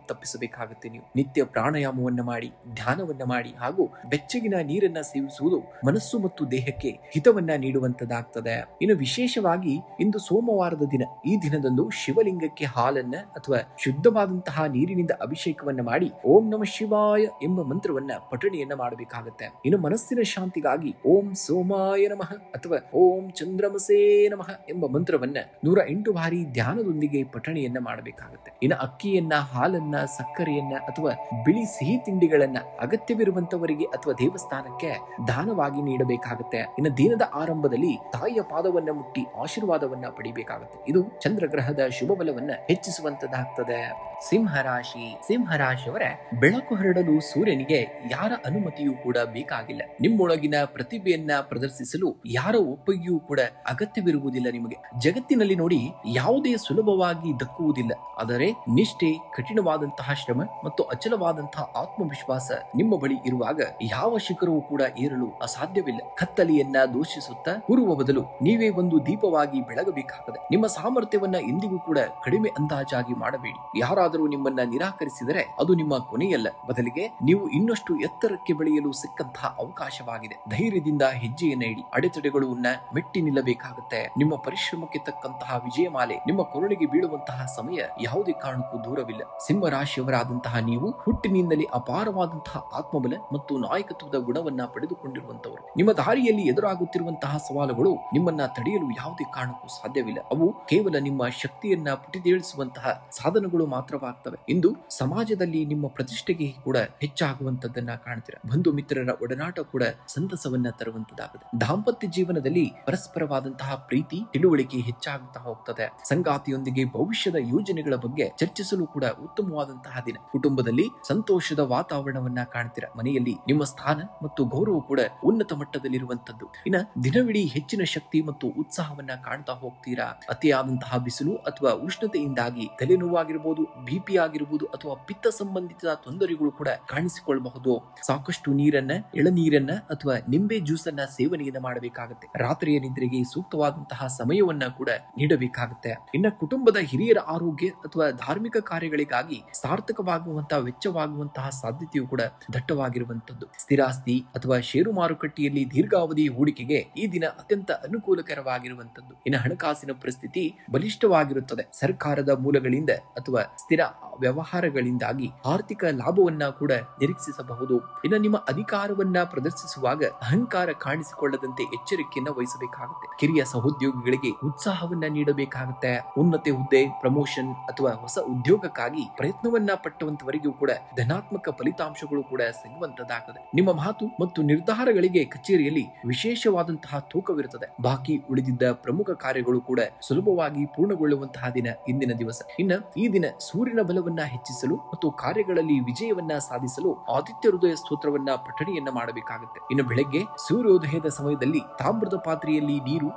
ತಪ್ಪಿಸಬೇಕಾಗುತ್ತೆ. ನೀವು ನಿತ್ಯ ಪ್ರಾಣಾಯಾಮವನ್ನ ಮಾಡಿ, ಧ್ಯಾನವನ್ನ ಮಾಡಿ ಹಾಗೂ ಬೆಚ್ಚಗಿನ ನೀರನ್ನ ಸೇವಿಸುವುದು ಮನಸ್ಸು ಮತ್ತು ದೇಹಕ್ಕೆ ಹಿತವನ್ನ ನೀಡುವಂತದಾಗ್ತದೆ. ಇನ್ನು ವಿಶೇಷವಾಗಿ ಇಂದು ಸೋಮವಾರದ ದಿನ. ಈ ದಿನದಂದು ಶಿವಲಿಂಗಕ್ಕೆ ಹಾಲನ್ನ ಅಥವಾ ಶುದ್ಧವಾದಂತಹ ನೀರಿನಿಂದ ಅಭಿಷೇಕವನ್ನ ಮಾಡಿ ಓಂ ನಮಃ ಶಿವಾಯ ಎಂಬ ಮಂತ್ರವನ್ನ ಪಠಣೆಯನ್ನ ಮಾಡಬೇಕಾಗುತ್ತೆ. ಇನ್ನು ಮನಸ್ಸಿನ ಶಾಂತಿಗಾಗಿ ಓಂ ಸೋಮಾಯ ನಮಃ ಅಥವಾ ಓಂ ಚಂದ್ರಮಸೇ ನಮಃ ಎಂಬ ಮಂತ್ರವನ್ನ 108 ಬಾರಿ ಧ್ಯಾನದೊಂದಿಗೆ ಪಠಣೆಯನ್ನ ಮಾಡಬೇಕಾಗುತ್ತೆ. ಇನ್ನು ಅಕ್ಕಿಯನ್ನ, ಹಾಲನ್ನ, ಸಕ್ಕರೆಯನ್ನ ಅಥವಾ ಬಿಳಿ ಸಿಹಿ ತಿಂಡಿಗಳನ್ನ ಅಗತ್ಯವಿರುವಂತವರಿಗೆ ಅಥವಾ ದೇವಸ್ಥಾನಕ್ಕೆ ದಾನವಾಗಿ ನೀಡಬೇಕಾಗುತ್ತೆ. ಇನ್ನು ದಿನದ ಆರಂಭದಲ್ಲಿ ತಾಯಿಯ ಪಾದವನ್ನ ಮುಟ್ಟಿ ಆಶೀರ್ವಾದವನ್ನ ಪಡಿಬೇಕಾಗುತ್ತೆ. ಇದು ಚಂದ್ರಗ್ರಹದ ಶುಭ ಬಲವನ್ನ ಹೆಚ್ಚಿಸುವಂತದ್ದಾಗ್ತದೆ. ಸಿಂಹರಾಶಿಯವರ ಬೆಳಕು ಹರಡಲು ಸೂರ್ಯನಿಗೆ ಯಾರ ಅನುಮತಿಯೂ ಕೂಡ ಬೇಕಾಗಿಲ್ಲ. ನಿಮ್ಮೊಳಗಿನ ಪ್ರತಿಭೆಯನ್ನ ಪ್ರದರ್ಶಿಸಲು ಯಾರ ಒಪ್ಪಿಗೆಯೂ ಕೂಡ ಅಗತ್ಯವಿರುವುದಿಲ್ಲ. ನಿಮಗೆ ಜಗತ್ತಿನಲ್ಲಿ ನೋಡಿ ಯಾವುದೇ ಸುಲಭವಾಗಿ ದಕ್ಕುವುದಿಲ್ಲ. ಆದರೆ ನಿಷ್ಠೆ, ಕಠಿಣವಾದಂತಹ ಶ್ರಮ ಮತ್ತು ಅಚಲವಾದಂತಹ ಆತ್ಮವಿಶ್ವಾಸ ನಿಮ್ಮ ಬಳಿ ಇರುವಾಗ ಯಾವ ಶಿಖರವೂ ಕೂಡ ಏರಲು ಅಸಾಧ್ಯವಿಲ್ಲ. ಕತ್ತಲೆಯನ್ನ ದೂಷಿಸುತ್ತಾ ಕೂರುವ ಬದಲು ನೀವೇ ಒಂದು ದೀಪವಾಗಿ ಬೆಳಗಬೇಕಾಗಿದೆ. ನಿಮ್ಮ ಸಾಮರ್ಥ್ಯವನ್ನ ಎಂದಿಗೂ ಕೂಡ ಕಡಿಮೆ ಅಂದಾಜಾಗಿ ಮಾಡಬೇಡಿ. ಯಾರಾದರೂ ನಿಮ್ಮನ್ನ ನಿರಾಕರಿಸಿದರೆ ಅದು ನಿಮ್ಮ ಕೊನೆಯಲ್ಲ, ಬದಲಿಗೆ ನೀವು ಇನ್ನಷ್ಟು ಎತ್ತರಕ್ಕೆ ಬೆಳೆಯಲು ಸಿಕ್ಕಂತಹ ಅವಕಾಶವಾಗಿದೆ. ಧೈರ್ಯದಿಂದ ಹೆಜ್ಜೆಯನ್ನ ಇಡಿ. ಅಡೆತಡೆಗಳನ್ನ ಮೆಟ್ಟಿ ನಿಲ್ಲಬೇಕಾಗುತ್ತೆ. ನಿಮ್ಮ ಪರಿಶ್ರಮಕ್ಕೆ ತಕ್ಕಂತಹ ವಿಜಯಮಾಲೆ ನಿಮ್ಮ ಕೊರಳಿಗೆ ಬೀಳುವಂತಹ ಸಮಯ ಯಾವುದೇ ಕಾರಣಕ್ಕೂ ದೂರವಿಲ್ಲ. ಸಿಂಹ ರಾಶಿಯವರಾದಂತಹ ನೀವು ಹುಟ್ಟಿನಿಂದಲೇ ಅಪಾರವಾದಂತಹ ಆತ್ಮಬಲ ಮತ್ತು ನಾಯಕತ್ವದ ಗುಣವನ್ನ ಪಡೆದುಕೊಂಡಿರುವಂತವರು. ನಿಮ್ಮ ದಾರಿಯಲ್ಲಿ ಎದುರಾಗುತ್ತಿರುವಂತಹ ಸವಾಲುಗಳು ನಿಮ್ಮನ್ನ ತಡೆಯಲು ಯಾವುದೇ ಕಾರಣಕ್ಕೂ ಸಾಧ್ಯವಿಲ್ಲ. ಅವು ಕೇವಲ ನಿಮ್ಮ ಶಕ್ತಿಯನ್ನ ಪುಟಿದೇಳಿಸುವಂತಹ ಸಾಧನಗಳು ಮಾತ್ರವಾಗ್ತವೆ. ಇಂದು ಸಮಾಜದಲ್ಲಿ ನಿಮ್ಮ ಪ್ರತಿಷ್ಠೆಗೆ ಕೂಡ ಹೆಚ್ಚಾಗುವಂತದ್ದನ್ನ ಕಾಣ್ತೀರ. ಬಂಧು ಮಿತ್ರರ ಒಡನಾಟ ಕೂಡ ಸಂತಸವನ್ನ ತರುವಂತದಾಗಿದೆ. ದಾಂಪತ್ಯ ಜೀವನದಲ್ಲಿ ಪರಸ್ಪರವಾದಂತಹ ಪ್ರೀತಿ, ತಿಳುವಳಿಕೆ ಹೆಚ್ಚಾಗುತ್ತಾ ಹೋಗ್ತದೆ. ಸಂಗಾತಿಯೊಂದಿಗೆ ಭವಿಷ್ಯದ ಯೋಜನೆಗಳ ಬಗ್ಗೆ ಚರ್ಚಿಸಲು ಕೂಡ ಉತ್ತಮವಾದಂತಹ ದಿನ. ಕುಟುಂಬದಲ್ಲಿ ಸಂತೋಷದ ವಾತಾವರಣವನ್ನ ಕಾಣ್ತೀರ. ಮನೆಯಲ್ಲಿ ನಿಮ್ಮ ಸ್ಥಾನ ಮತ್ತು ಗೌರವ ಕೂಡ ಉನ್ನತ ಮಟ್ಟದಲ್ಲಿರುವಂತದ್ದು. ಇನ್ನ ದಿನವಿಡೀ ಹೆಚ್ಚಿನ ಶಕ್ತಿ ಮತ್ತು ಉತ್ಸಾಹವನ್ನ ಕಾಣ್ತಾ ಹೋಗ್ತೀರಾ. ಅತಿಯಾದಂತಹ ಬಿಸಿಲು ಅಥವಾ ಉಷ್ಣತೆಯಿಂದಾಗಿ ತಲೆನೋವಾಗಿರಬಹುದು, ಬಿಪಿ ಆಗಿರಬಹುದು ಅಥವಾ ಪಿತ್ತ ಸಂಬಂಧಿತ ತೊಂದರೆಗಳು ಕೂಡ ಕಾಣಿಸಿಕೊಳ್ಳಬಹುದು. ಸಾಕಷ್ಟು ನೀರನ್ನ, ಎಳನೀರನ್ನ ಅಥವಾ ನಿಂಬೆ ಜ್ಯೂಸನ್ನ ಸೇವನೆಯನ್ನ ಮಾಡಬೇಕಾಗುತ್ತೆ. ರಾತ್ರಿಯ ನಿದ್ರೆಗೆ ಸೂಕ್ತವಾದಂತಹ ಸಮಯವನ್ನ ಕೂಡ ನೀಡಬೇಕಾಗುತ್ತೆ. ಇನ್ನ ಕುಟುಂಬದ ಹಿರಿಯರ ಆರೋಗ್ಯ ಅಥವಾ ಧಾರ್ಮಿಕ ಕಾರ್ಯಗಳಿಗಾಗಿ ಸಾರ್ಥಕವಾಗುವಂತಹ ವೆಚ್ಚವಾಗುವಂತಹ ಸಾಧ್ಯತೆಯು ಕೂಡ ದಟ್ಟವಾಗಿರುವಂತದ್ದು. ಸ್ಥಿರಾಸ್ತಿ ಅಥವಾ ಷೇರು ಮಾರುಕಟ್ಟೆಯಲ್ಲಿ ದೀರ್ಘಾವಧಿ ಹೂಡಿಕೆಗೆ ಈ ದಿನ ಅತ್ಯಂತ ಅನುಕೂಲಕರವಾಗಿರುವಂತದ್ದು. ಇನ್ನು ಹಣಕಾಸಿನ ಪರಿಸ್ಥಿತಿ ಬಲಿಷ್ಠವಾಗಿರುತ್ತದೆ. ಸರ್ಕಾರದ ಮೂಲಗಳಿಂದ ಅಥವಾ ಸ್ಥಿರ ವ್ಯವಹಾರಗಳಿಂದಾಗಿ ಆರ್ಥಿಕ ಲಾಭವನ್ನ ಕೂಡ ನಿರೀಕ್ಷಿಸಬಹುದು. ಇನ್ನು ನಿಮ್ಮ ಅಧಿಕಾರವನ್ನ ಪ್ರದರ್ಶಿಸುವಾಗ ಅಹಂಕಾರ ಕಾಣಿಸಿಕೊಳ್ಳದಂತೆ ಎಚ್ಚರಿಕೆಯನ್ನ ವಹಿಸಬೇಕಾಗುತ್ತೆ. ಕಿರಿಯ ಸಹೋದ್ಯೋಗಿಗಳಿಗೆ ಉತ್ಸಾಹವನ್ನ ನೀಡಬೇಕಾಗುತ್ತೆ. ಉನ್ನತ ಹುದ್ದೆ, ಪ್ರಮೋಷನ್ ಅಥವಾ ಹೊಸ ಉದ್ಯೋಗಕ್ಕಾಗಿ ಪ್ರಯತ್ನವನ್ನ ಪಟ್ಟುವಂತವರಿಗೂ ಕೂಡ ಧನಾತ್ಮಕ ಫಲಿತಾಂಶಗಳು ಕೂಡ ಸಿಗುವಂತದಾಗುತ್ತದೆ. ನಿಮ್ಮ ಮಾತು ಮತ್ತು ನಿರ್ಧಾರಗಳಿಗೆ ಕಚೇರಿಯಲ್ಲಿ ವಿಶೇಷವಾದಂತಹ ತೂಕವಿರುತ್ತದೆ. ಬಾಕಿ ಉಳಿದಿದ್ದ ಪ್ರಮುಖ ಕಾರ್ಯಗಳು ಕೂಡ ಸುಲಭವಾಗಿ ಪೂರ್ಣಗೊಳ್ಳುವಂತಹ ದಿನ ಇಂದಿನ ದಿವಸ. ಇನ್ನು ಈ ದಿನ ಸೂರ್ಯನ ಬಲವನ್ನು ಉತ್ಸಾಹವನ್ನ ಹೆಚ್ಚಿಸಲು ಮತ್ತು ಕಾರ್ಯಗಳಲ್ಲಿ ವಿಜಯವನ್ನ ಸಾಧಿಸಲು ಆದಿತ್ಯ ಹೃದಯ ಸ್ತೋತ್ರವನ್ನ ಪಠಣೆಯನ್ನ ಮಾಡಬೇಕಾಗುತ್ತೆ. ಇನ್ನು ಬೆಳಗ್ಗೆ ಸೂರ್ಯೋದಯದ ಸಮಯದಲ್ಲಿ ತಾಮ್ರದ ಪಾತ್ರೆಯಲ್ಲಿ ನೀರು,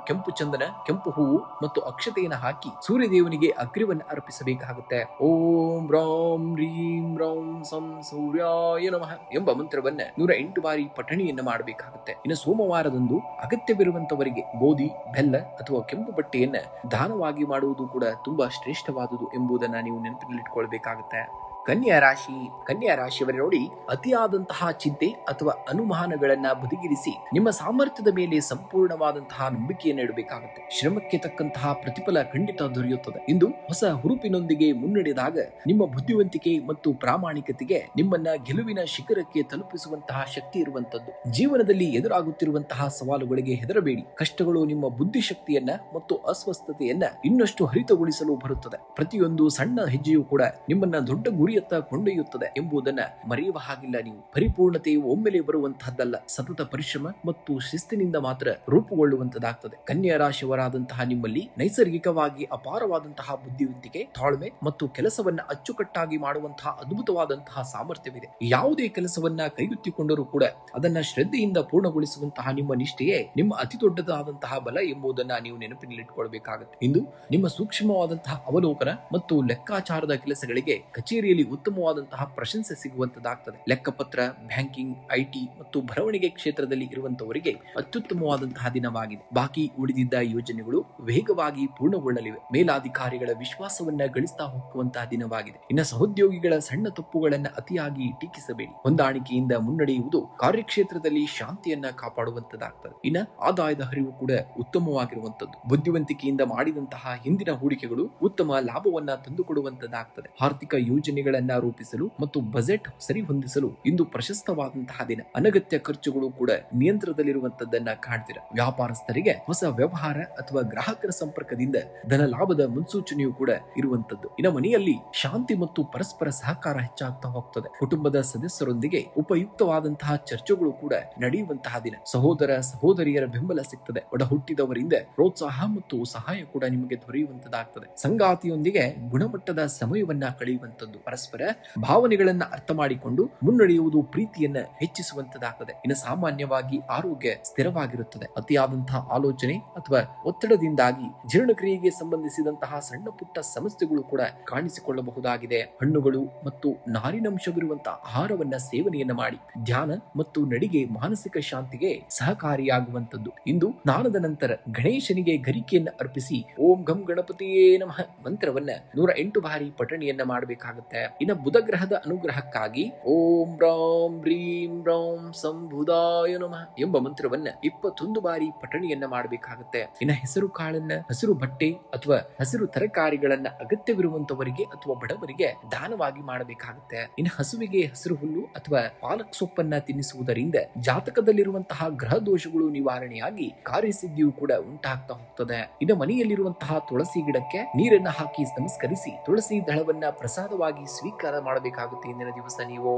ಕೆಂಪು ಚಂದನ, ಕೆಂಪು ಹೂವು ಮತ್ತು ಅಕ್ಷತೆಯನ್ನು ಹಾಕಿ ಸೂರ್ಯದೇವನಿಗೆ ಅಗ್ರ್ಯವನ್ನು ಅರ್ಪಿಸಬೇಕಾಗುತ್ತೆ. ಓಂ ರಾಂ ರೀಂ ರಾಂ ಸಂ ಸೂರ್ಯಾಯ ನಮಃ ಎಂಬ ಮಂತ್ರವನ್ನ 108 ಬಾರಿ ಪಠಣೆಯನ್ನ ಮಾಡಬೇಕಾಗುತ್ತೆ. ಇನ್ನು ಸೋಮವಾರದಂದು ಅಗತ್ಯವಿರುವಂತವರಿಗೆ ಗೋಧಿ, ಬೆಲ್ಲ ಅಥವಾ ಕೆಂಪು ಬಟ್ಟೆಯನ್ನ ದಾನವಾಗಿ ಮಾಡುವುದು ಕೂಡ ತುಂಬಾ ಶ್ರೇಷ್ಠವಾದುದು ಎಂಬುದನ್ನ ನೀವು ನೆನಪಿನಲ್ಲಿಟ್ಕೊಳ್ಬೇಕಾಗುತ್ತೆ. ಕನ್ಯಾ ರಾಶಿಯವರೇ ನೋಡಿ, ಅತಿಯಾದಂತಹ ಚಿಂತೆ ಅಥವಾ ಅನುಮಾನಗಳನ್ನ ಬದಿಗಿರಿಸಿ ನಿಮ್ಮ ಸಾಮರ್ಥ್ಯದ ಮೇಲೆ ಸಂಪೂರ್ಣವಾದಂತಹ ನಂಬಿಕೆಯನ್ನು ಇಡಬೇಕಾಗುತ್ತೆ. ಶ್ರಮಕ್ಕೆ ತಕ್ಕಂತಹ ಪ್ರತಿಫಲ ಖಂಡಿತ ದೊರೆಯುತ್ತದೆ. ಇಂದು ಹೊಸ ಹುರುಪಿನೊಂದಿಗೆ ಮುನ್ನಡೆದಾಗ ನಿಮ್ಮ ಬುದ್ಧಿವಂತಿಕೆ ಮತ್ತು ಪ್ರಾಮಾಣಿಕತೆಗೆ ನಿಮ್ಮನ್ನ ಗೆಲುವಿನ ಶಿಖರಕ್ಕೆ ತಲುಪಿಸುವಂತಹ ಶಕ್ತಿ ಇರುವಂತದ್ದು. ಜೀವನದಲ್ಲಿ ಎದುರಾಗುತ್ತಿರುವಂತಹ ಸವಾಲುಗಳಿಗೆ ಹೆದರಬೇಡಿ. ಕಷ್ಟಗಳು ನಿಮ್ಮ ಬುದ್ಧಿಶಕ್ತಿಯನ್ನ ಮತ್ತು ಅಸ್ವಸ್ಥತೆಯನ್ನ ಇನ್ನಷ್ಟು ಹರಿತಗೊಳಿಸಲು ಬರುತ್ತದೆ. ಪ್ರತಿಯೊಂದು ಸಣ್ಣ ಹೆಜ್ಜೆಯೂ ಕೂಡ ನಿಮ್ಮನ್ನ ದೊಡ್ಡ ಗುರಿಯತ್ತ ಕೊಂಡೊಯ್ಯುತ್ತದೆ ಎಂಬುದನ್ನ ಮರೆಯುವ ಹಾಗಿಲ್ಲ. ನೀವು ಪರಿಪೂರ್ಣತೆಯು ಒಮ್ಮೆಲೆ ಬರುವಂತಹದ್ದಲ್ಲ, ಸತತ ಪರಿಶ್ರಮ ಮತ್ತು ಶಿಸ್ತಿನಿಂದ ಮಾತ್ರ ರೂಪುಗೊಳ್ಳುವಂತದ್ದಾಗ್ತದೆ. ಕನ್ಯಾ ರಾಶಿಯವರಾದಂತಹ ನಿಮ್ಮಲ್ಲಿ ನೈಸರ್ಗಿಕವಾಗಿ ಅಪಾರವಾದಂತಹ ಬುದ್ಧಿವಂತಿಕೆ, ತಾಳ್ಮೆ ಮತ್ತು ಕೆಲಸವನ್ನ ಅಚ್ಚುಕಟ್ಟಾಗಿ ಮಾಡುವಂತಹ ಅದ್ಭುತವಾದಂತಹ ಸಾಮರ್ಥ್ಯವಿದೆ. ಯಾವುದೇ ಕೆಲಸವನ್ನ ಕೈಗೆತ್ತಿಕೊಂಡರೂ ಕೂಡ ಅದನ್ನ ಶ್ರದ್ಧೆಯಿಂದ ಪೂರ್ಣಗೊಳಿಸುವಂತಹ ನಿಮ್ಮ ನಿಷ್ಠೆಯೇ ನಿಮ್ಮ ಅತಿ ದೊಡ್ಡದಾದಂತಹ ಬಲ ಎಂಬುದನ್ನ ನೀವು ನೆನಪಿನಲ್ಲಿಟ್ಟುಕೊಳ್ಬೇಕಾಗುತ್ತೆ. ಇಂದು ನಿಮ್ಮ ಸೂಕ್ಷ್ಮವಾದಂತಹ ಅವಲೋಕನ ಮತ್ತು ಲೆಕ್ಕಾಚಾರದ ಕೆಲಸಗಳಿಗೆ ಕಚೇರಿಯಲ್ಲಿ ಉತ್ತಮವಾದಂತಹ ಪ್ರಶಂಸೆ ಸಿಗುವಂತದ್ದಾಗ್ತದೆ. ಲೆಕ್ಕಪತ್ರ, ಬ್ಯಾಂಕಿಂಗ್, ಐಟಿ ಮತ್ತು ಬರವಣಿಗೆ ಕ್ಷೇತ್ರದಲ್ಲಿ ಇರುವಂತವರಿಗೆ ಅತ್ಯುತ್ತಮವಾದಂತಹ ದಿನವಾಗಿದೆ. ಬಾಕಿ ಉಳಿದಿದ್ದ ಯೋಜನೆಗಳು ವೇಗವಾಗಿ ಪೂರ್ಣಗೊಳ್ಳಲಿವೆ. ಮೇಲಾಧಿಕಾರಿಗಳ ವಿಶ್ವಾಸವನ್ನ ಗಳಿಸ್ತಾ ಹೋಗುವಂತಹ ದಿನವಾಗಿದೆ. ಇನ್ನು ಸಹೋದ್ಯೋಗಿಗಳ ಸಣ್ಣ ತಪ್ಪುಗಳನ್ನ ಅತಿಯಾಗಿ ಟೀಕಿಸಬೇಡಿ. ಹೊಂದಾಣಿಕೆಯಿಂದ ಮುನ್ನಡೆಯುವುದು ಕಾರ್ಯಕ್ಷೇತ್ರದಲ್ಲಿ ಶಾಂತಿಯನ್ನ ಕಾಪಾಡುವಂತದ್ದಾಗ್ತದೆ. ಇನ್ನು ಆದಾಯದ ಹರಿವು ಕೂಡ ಉತ್ತಮವಾಗಿರುವಂತದ್ದು. ಬುದ್ಧಿವಂತಿಕೆಯಿಂದ ಮಾಡಿದಂತಹ ಹಿಂದಿನ ಹೂಡಿಕೆಗಳು ಉತ್ತಮ ಲಾಭವನ್ನ ತಂದುಕೊಡುವಂತದ್ದಾಗ್ತದೆ. ಆರ್ಥಿಕ ಯೋಜನೆಗಳನ್ನ ರೂಪಿಸಲು ಮತ್ತು ಬಜೆಟ್ ಸರಿಹೊಂದಿಸಲು ಇಂದು ಪ್ರಶಸ್ತವಾದಂತಹ ದಿನ. ಅನಗತ್ಯ ಖರ್ಚುಗಳು ಕೂಡ ನಿಯಂತ್ರಣದಲ್ಲಿರುವಂತದ್ದನ್ನ ಕಾಣ್ತೀರ. ವ್ಯಾಪಾರಸ್ಥರಿಗೆ ಹೊಸ ವ್ಯವಹಾರ ಅಥವಾ ಗ್ರಾಹಕರ ಸಂಪರ್ಕದಿಂದ ಧನ ಲಾಭದ ಮುನ್ಸೂಚನೆಯೂ ಕೂಡ ಇರುವಂತದ್ದು. ಇನ್ನು ಮನೆಯಲ್ಲಿ ಶಾಂತಿ ಮತ್ತು ಪರಸ್ಪರ ಸಹಕಾರ ಹೆಚ್ಚಾಗ್ತಾ ಹೋಗ್ತದೆ. ಕುಟುಂಬದ ಸದಸ್ಯರೊಂದಿಗೆ ಉಪಯುಕ್ತವಾದಂತಹ ಚರ್ಚೆಗಳು ಕೂಡ ನಡೆಯುವಂತಹ ದಿನ. ಸಹೋದರ ಸಹೋದರಿಯರ ಬೆಂಬಲ ಸಿಗ್ತದೆ. ಒಡ ಹುಟ್ಟಿದವರಿಂದ ಪ್ರೋತ್ಸಾಹ ಮತ್ತು ಸಹಾಯ ಕೂಡ ನಿಮಗೆ ದೊರೆಯುವಂತದ್ದಾಗ್ತದೆ. ಸಂಗಾತಿಯೊಂದಿಗೆ ಗುಣಮಟ್ಟದ ಸಮಯವನ್ನ ಕಳೆಯುವಂತದ್ದು. ಪರಸ್ಪರ ಭಾವನೆಗಳನ್ನ ಅರ್ಥ ಮಾಡಿಕೊಂಡು ಮುನ್ನಡೆಯುವುದು ಪ್ರೀತಿಯನ್ನ ಹೆಚ್ಚಿಸುವಂತದ್ದಾಗ್ತದೆ. ಇನ್ನು ಸಾಮಾನ್ಯವಾಗಿ ಆರೋಗ್ಯ ಸ್ಥಿರವಾಗಿರುತ್ತದೆ. ಅತಿಯಾದಂತಹ ಆಲೋಚನೆ ಅಥವಾ ಒತ್ತಡದಿಂದಾಗಿ ಜೀರ್ಣಕ್ರಿಯೆಗೆ ಸಂಬಂಧಿಸಿದಂತಹ ಸಣ್ಣ ಪುಟ್ಟ ಸಮಸ್ಯೆಗಳು ಕೂಡ ಕಾಣಿಸಿಕೊಳ್ಳಬಹುದಾಗಿದೆ. ಹಣ್ಣುಗಳು ಮತ್ತು ನಾರಿನಂಶವಿರುವಂತಹ ಆಹಾರವನ್ನ ಸೇವನೆಯನ್ನ ಮಾಡಿ ಧ್ಯಾನ ಮತ್ತು ನಡಿಗೆ ಮಾನಸಿಕ ಶಾಂತಿಗೆ ಸಹಕಾರಿಯಾಗುವಂತದ್ದು. ಇಂದು ಸ್ನಾನದ ನಂತರ ಗಣೇಶನಿಗೆ ಗರಿಕೆಯನ್ನ ಅರ್ಪಿಸಿ ಓಂ ಗಂ ಗಣಪತಿಯೇ ನಮಃ ಮಂತ್ರವನ್ನ 108 ಬಾರಿ ಪಠಣೆಯನ್ನ ಮಾಡಬೇಕಾಗುತ್ತೆ. ಇನ್ನು ಬುಧ ಗ್ರಹದ ಅನುಗ್ರಹಕ್ಕಾಗಿ ಓಂ ರಾಂ ರೀಂ ರಾಂ ಸಂಬುಧಾಯ ನಮಃ ಎಂಬ ಮಂತ್ರವನ್ನ 21 ಬಾರಿ ಪಠಣೆಯನ್ನ ಮಾಡಬೇಕಾಗುತ್ತೆ. ಇನ್ನು ಹೆಸರು ಕಾಳನ್ನ, ಹಸಿರು ಬಟ್ಟೆ ಅಥವಾ ಹಸಿರು ತರಕಾರಿಗಳನ್ನ ಅಗತ್ಯವಿರುವಂತವರಿಗೆ ಅಥವಾ ಬಡವರಿಗೆ ದಾನವಾಗಿ ಮಾಡಬೇಕಾಗುತ್ತೆ. ಇನ್ನು ಹಸುವಿಗೆ ಹಸಿರು ಹುಲ್ಲು ಅಥವಾ ಪಾಲಕ್ ಸೊಪ್ಪನ್ನ ತಿನ್ನಿಸುವುದರಿಂದ ಜಾತಕದಲ್ಲಿರುವಂತಹ ಗ್ರಹ ದೋಷಗಳು ನಿವಾರಣೆಯಾಗಿ ಕಾರ್ಯಸಿದ್ಧಿಯು ಕೂಡ ಉಂಟಾಗ್ತಾ ಹೋಗ್ತದೆ. ಇನ್ನು ಮನೆಯಲ್ಲಿರುವಂತಹ ತುಳಸಿ ಗಿಡಕ್ಕೆ ನೀರನ್ನ ಹಾಕಿ ನಮಸ್ಕರಿಸಿ ತುಳಸಿ ದಳವನ್ನ ಪ್ರಸಾದವಾಗಿ ಸ್ವೀಕಾರ ಮಾಡಬೇಕಾಗುತ್ತೆ. ಇಂದಿನ ದಿವಸ ನೀವು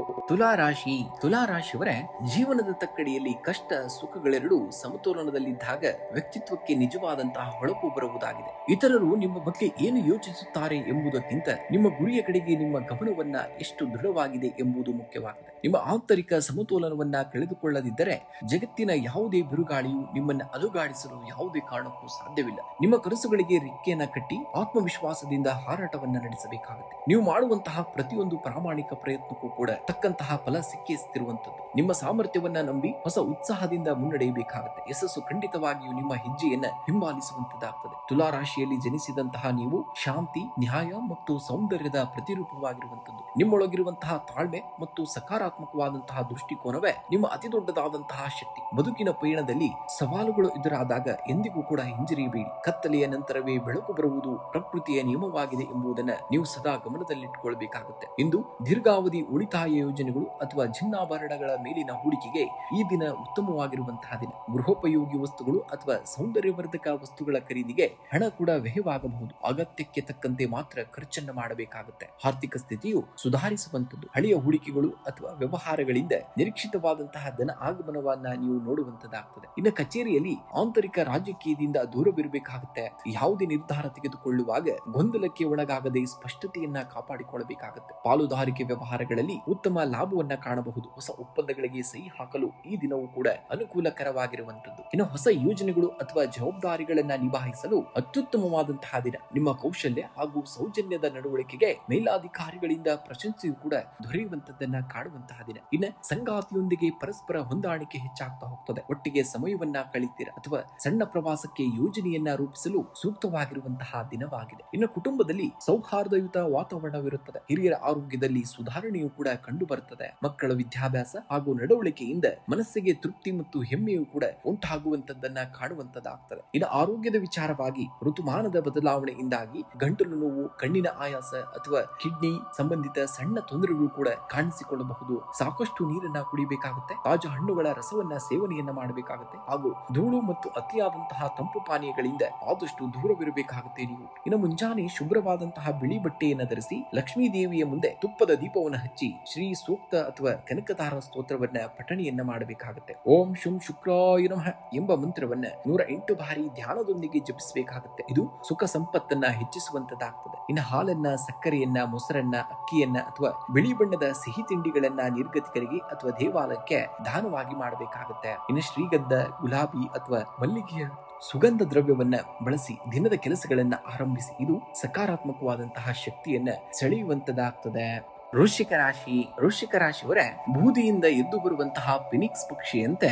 ತುಲಾರಾಶಿಯವರ ಜೀವನದ ತಕ್ಕಡಿಯಲ್ಲಿ ಕಷ್ಟ ಸುಖಗಳೆರಡೂ ಸಮತೋಲನದಲ್ಲಿದ್ದಾಗ ವ್ಯಕ್ತಿತ್ವಕ್ಕೆ ನಿಜವಾದಂತಹ ಹೊಳಪು ಬರುವುದಾಗಿದೆ. ಇತರರು ನಿಮ್ಮ ಬಗ್ಗೆ ಏನು ಯೋಚಿಸುತ್ತಾರೆ ಎಂಬುದಕ್ಕಿಂತ ನಿಮ್ಮ ಗುರಿಯ ಕಡೆಗೆ ನಿಮ್ಮ ಗಮನವನ್ನ ಎಷ್ಟು ದೃಢವಾಗಿದೆ ಎಂಬುದು ಮುಖ್ಯವಾಗಿದೆ. ನಿಮ್ಮ ಆಂತರಿಕ ಸಮತೋಲನವನ್ನ ಕಳೆದುಕೊಳ್ಳದಿದ್ದರೆ ಜಗತ್ತಿನ ಯಾವುದೇ ಬಿರುಗಾಳಿಯು ನಿಮ್ಮನ್ನ ಅಲುಗಾಡಿಸಲು ಯಾವುದೇ ಕಾರಣಕ್ಕೂ ಸಾಧ್ಯವಿಲ್ಲ. ನಿಮ್ಮ ಕನಸುಗಳಿಗೆ ರೆಕ್ಕೆಯನ್ನ ಕಟ್ಟಿ ಆತ್ಮವಿಶ್ವಾಸದಿಂದ ಹಾರಾಟವನ್ನ ನಡೆಸಬೇಕಾಗುತ್ತೆ. ನೀವು ಮಾಡುವಂತಹ ಪ್ರತಿಯೊಂದು ಪ್ರಾಮಾಣಿಕ ಪ್ರಯತ್ನಕ್ಕೂ ಕೂಡ ತಕ್ಕಂತಹ ಫಲ ಸಿಕ್ಕಿಸ್ತಿರುವಂತದ್ದು. ನಿಮ್ಮ ಸಾಮರ್ಥ್ಯವನ್ನ ನಂಬಿ ಹೊಸ ಉತ್ಸಾಹದಿಂದ ಮುನ್ನಡೆಯಬೇಕಾಗುತ್ತೆ. ಯಶಸ್ಸು ಖಂಡಿತವಾಗಿಯೂ ನಿಮ್ಮ ಹೆಜ್ಜೆಯನ್ನ ಹಿಂಬಾಲಿಸುವಂತದ್ದಾಗ್ತದೆ. ತುಲಾರಾಶಿಯಲ್ಲಿ ಜನಿಸಿದಂತಹ ನೀವು ಶಾಂತಿ, ನ್ಯಾಯ ಮತ್ತು ಸೌಂದರ್ಯದ ಪ್ರತಿರೂಪವಾಗಿರುವಂತದ್ದು. ನಿಮ್ಮೊಳಗಿರುವಂತಹ ತಾಳ್ಮೆ ಮತ್ತು ಸಕಾರಾತ್ಮಕವಾದಂತಹ ದೃಷ್ಟಿಕೋನವೇ ನಿಮ್ಮ ಅತಿ ದೊಡ್ಡದಾದಂತಹ ಶಕ್ತಿ. ಬದುಕಿನ ಪಯಣದಲ್ಲಿ ಸವಾಲುಗಳು ಎದುರಾದಾಗ ಎಂದಿಗೂ ಕೂಡ ಹಿಂಜರಿಯಬೇಡಿ. ಕತ್ತಲೆಯ ನಂತರವೇ ಬೆಳಕು ಬರುವುದು ಪ್ರಕೃತಿಯ ನಿಯಮವಾಗಿದೆ ಎಂಬುದನ್ನ ನೀವು ಸದಾ ಗಮನದಲ್ಲಿಟ್ಟುಕೊಳ್ಬೇಕಾಗುತ್ತೆ. ಇಂದು ದೀರ್ಘಾವಧಿ ಉಳಿತಾಯ ಯೋಜನೆಗಳು ಅಥವಾ ಚಿನ್ನಾಭರಣಗಳ ಮೇಲಿನ ಹೂಡಿಕೆಗೆ ಈ ದಿನ ಉತ್ತಮವಾಗಿರುವಂತಹ ದಿನ. ಗೃಹೋಪಯೋಗಿ ವಸ್ತುಗಳು ಅಥವಾ ಸೌಂದರ್ಯವರ್ಧಕ ವಸ್ತುಗಳ ಖರೀದಿಗೆ ಹಣ ಕೂಡ ವ್ಯಯವಾಗಬಹುದು. ಅಗತ್ಯಕ್ಕೆ ತಕ್ಕಂತೆ ಮಾತ್ರ ಖರ್ಚನ್ನ ಮಾಡಬೇಕಾಗುತ್ತೆ. ಆರ್ಥಿಕ ಸ್ಥಿತಿಯು ಸುಧಾರಿಸುವಂತದ್ದು. ಹಳೆಯ ಹೂಡಿಕೆಗಳು ಅಥವಾ ವ್ಯವಹಾರಗಳಿಂದ ನಿರೀಕ್ಷಿತವಾದಂತಹ ಧನ ಆಗಮನವನ್ನ ನೀವು ನೋಡುವಂತದ್ದಾಗ್ತದೆ. ಇನ್ನು ಕಚೇರಿಯಲ್ಲಿ ಆಂತರಿಕ ರಾಜಕೀಯದಿಂದ ದೂರವಿರಬೇಕಾಗುತ್ತೆ. ಯಾವುದೇ ನಿರ್ಧಾರ ತೆಗೆದುಕೊಳ್ಳುವಾಗ ಗೊಂದಲಕ್ಕೆ ಒಳಗಾಗದೆ ಸ್ಪಷ್ಟತೆಯನ್ನ ಕಾಪಾಡಿಕೊಳ್ಳಬೇಕಾಗುತ್ತೆ. ಮಾಡಬೇಕಾಗುತ್ತೆ. ಪಾಲುದಾರಿಕೆ ವ್ಯವಹಾರಗಳಲ್ಲಿ ಉತ್ತಮ ಲಾಭವನ್ನ ಕಾಣಬಹುದು. ಹೊಸ ಒಪ್ಪಂದಗಳಿಗೆ ಸಹಿ ಹಾಕಲು ಈ ದಿನವೂ ಕೂಡ ಅನುಕೂಲಕರವಾಗಿರುವಂತದ್ದು. ಇನ್ನು ಹೊಸ ಯೋಜನೆಗಳು ಅಥವಾ ಜವಾಬ್ದಾರಿಗಳನ್ನ ನಿಭಾಯಿಸಲು ಅತ್ಯುತ್ತಮವಾದಂತಹ ದಿನ. ನಿಮ್ಮ ಕೌಶಲ್ಯ ಹಾಗೂ ಸೌಜನ್ಯದ ನಡವಳಿಕೆಗೆ ಮೇಲಾಧಿಕಾರಿಗಳಿಂದ ಪ್ರಶಂಸೆಯೂ ಕೂಡ ದೊರೆಯುವಂತದ್ದನ್ನ ಕಾಣುವಂತಹ ದಿನ. ಇನ್ನು ಸಂಗಾತಿಯೊಂದಿಗೆ ಪರಸ್ಪರ ಹೊಂದಾಣಿಕೆ ಹೆಚ್ಚಾಗ್ತಾ ಹೋಗ್ತದೆ. ಒಟ್ಟಿಗೆ ಸಮಯವನ್ನ ಕಳೀತೀರ ಅಥವಾ ಸಣ್ಣ ಪ್ರವಾಸಕ್ಕೆ ಯೋಜನೆಯನ್ನ ರೂಪಿಸಲು ಸೂಕ್ತವಾಗಿರುವಂತಹ ದಿನವಾಗಿದೆ. ಇನ್ನು ಕುಟುಂಬದಲ್ಲಿ ಸೌಹಾರ್ದಯುತ ವಾತಾವರಣವಿರುತ್ತದೆ. ಹಿರಿಯರ ಆರೋಗ್ಯದಲ್ಲಿ ಸುಧಾರಣೆಯೂ ಕೂಡ ಕಂಡು ಬರುತ್ತದೆ. ಮಕ್ಕಳ ವಿದ್ಯಾಭ್ಯಾಸ ಹಾಗೂ ನಡವಳಿಕೆಯಿಂದ ಮನಸ್ಸಿಗೆ ತೃಪ್ತಿ ಮತ್ತು ಹೆಮ್ಮೆಯೂ ಕೂಡ ಉಂಟಾಗುವಂತದ್ದನ್ನ ಕಾಣುವಂತದ್ದಾಗ್ತದೆ. ಇನ್ನು ಆರೋಗ್ಯದ ವಿಚಾರವಾಗಿ ಋತುಮಾನದ ಬದಲಾವಣೆಯಿಂದಾಗಿ ಗಂಟಲು ನೋವು, ಕಣ್ಣಿನ ಆಯಾಸ ಅಥವಾ ಕಿಡ್ನಿ ಸಂಬಂಧಿತ ಸಣ್ಣ ತೊಂದರೆಗಳು ಕೂಡ ಕಾಣಿಸಿಕೊಳ್ಳಬಹುದು. ಸಾಕಷ್ಟು ನೀರನ್ನ ಕುಡಿಬೇಕಾಗುತ್ತೆ. ತಾಜಾ ಹಣ್ಣುಗಳ ರಸವನ್ನ ಸೇವನೆಯನ್ನ ಮಾಡಬೇಕಾಗುತ್ತೆ ಹಾಗೂ ಧೂಳು ಮತ್ತು ಅತಿಯಾದಂತಹ ತಂಪು ಪಾನೀಯಗಳಿಂದ ಆದಷ್ಟು ದೂರವಿರಬೇಕಾಗುತ್ತೆ ನೀವು. ಇನ್ನು ಮುಂಜಾನೆ ಶುಭ್ರವಾದಂತಹ ಬಿಳಿ ಬಟ್ಟೆಯನ್ನ ಧರಿಸಿ ಲಕ್ಷ್ಮೀ ದೇವಿಯ ಮುಂದೆ ತುಪ್ಪದ ದೀಪವನ್ನು ಹಚ್ಚಿ ಶ್ರೀ ಸೂಕ್ತ ಅಥವಾ ಕನಕದಾರ ಸ್ತೋತ್ರವನ್ನ ಪಠಣೆಯನ್ನ ಮಾಡಬೇಕಾಗುತ್ತೆ. ಓಂ ಶುಂ ಶುಕ್ರಾಯ ನಮಃ ಎಂಬ ಮಂತ್ರವನ್ನ 108 ಬಾರಿ ಧ್ಯಾನದೊಂದಿಗೆ ಜಪಿಸಬೇಕಾಗುತ್ತೆ. ಇದು ಸುಖ ಸಂಪತ್ತನ್ನ ಹೆಚ್ಚಿಸುವಂತದ್ದಾಗ್ತದೆ. ಇನ್ನು ಹಾಲನ್ನ, ಸಕ್ಕರೆಯನ್ನ, ಮೊಸರನ್ನ, ಅಕ್ಕಿಯನ್ನ ಅಥವಾ ಬಿಳಿ ಬಣ್ಣದ ಸಿಹಿ ತಿಂಡಿಗಳನ್ನ ನಿರ್ಗತಿಕರಿಗೆ ಅಥವಾ ದೇವಾಲಯಕ್ಕೆ ದಾನವಾಗಿ ಮಾಡಬೇಕಾಗುತ್ತೆ. ಇನ್ನು ಶ್ರೀಗಂಧ, ಗುಲಾಬಿ ಅಥವಾ ಮಲ್ಲಿಗೆಯ ಸುಗಂಧ ದ್ರವ್ಯವನ್ನ ಬಳಸಿ ದಿನದ ಕೆಲಸಗಳನ್ನ ಆರಂಭಿಸಿ. ಇದು ಸಕಾರಾತ್ಮಕವಾದಂತಹ ಶಕ್ತಿಯನ್ನ ಸೆಳೆಯುವಂತದ್ದಾಗ್ತದೆ. ವೃಶ್ಚಿಕ ರಾಶಿಯವರ ಬೂದಿಯಿಂದ ಎದ್ದು ಬರುವಂತಹ ಫಿನಿಕ್ಸ್ ಪಕ್ಷಿಯಂತೆ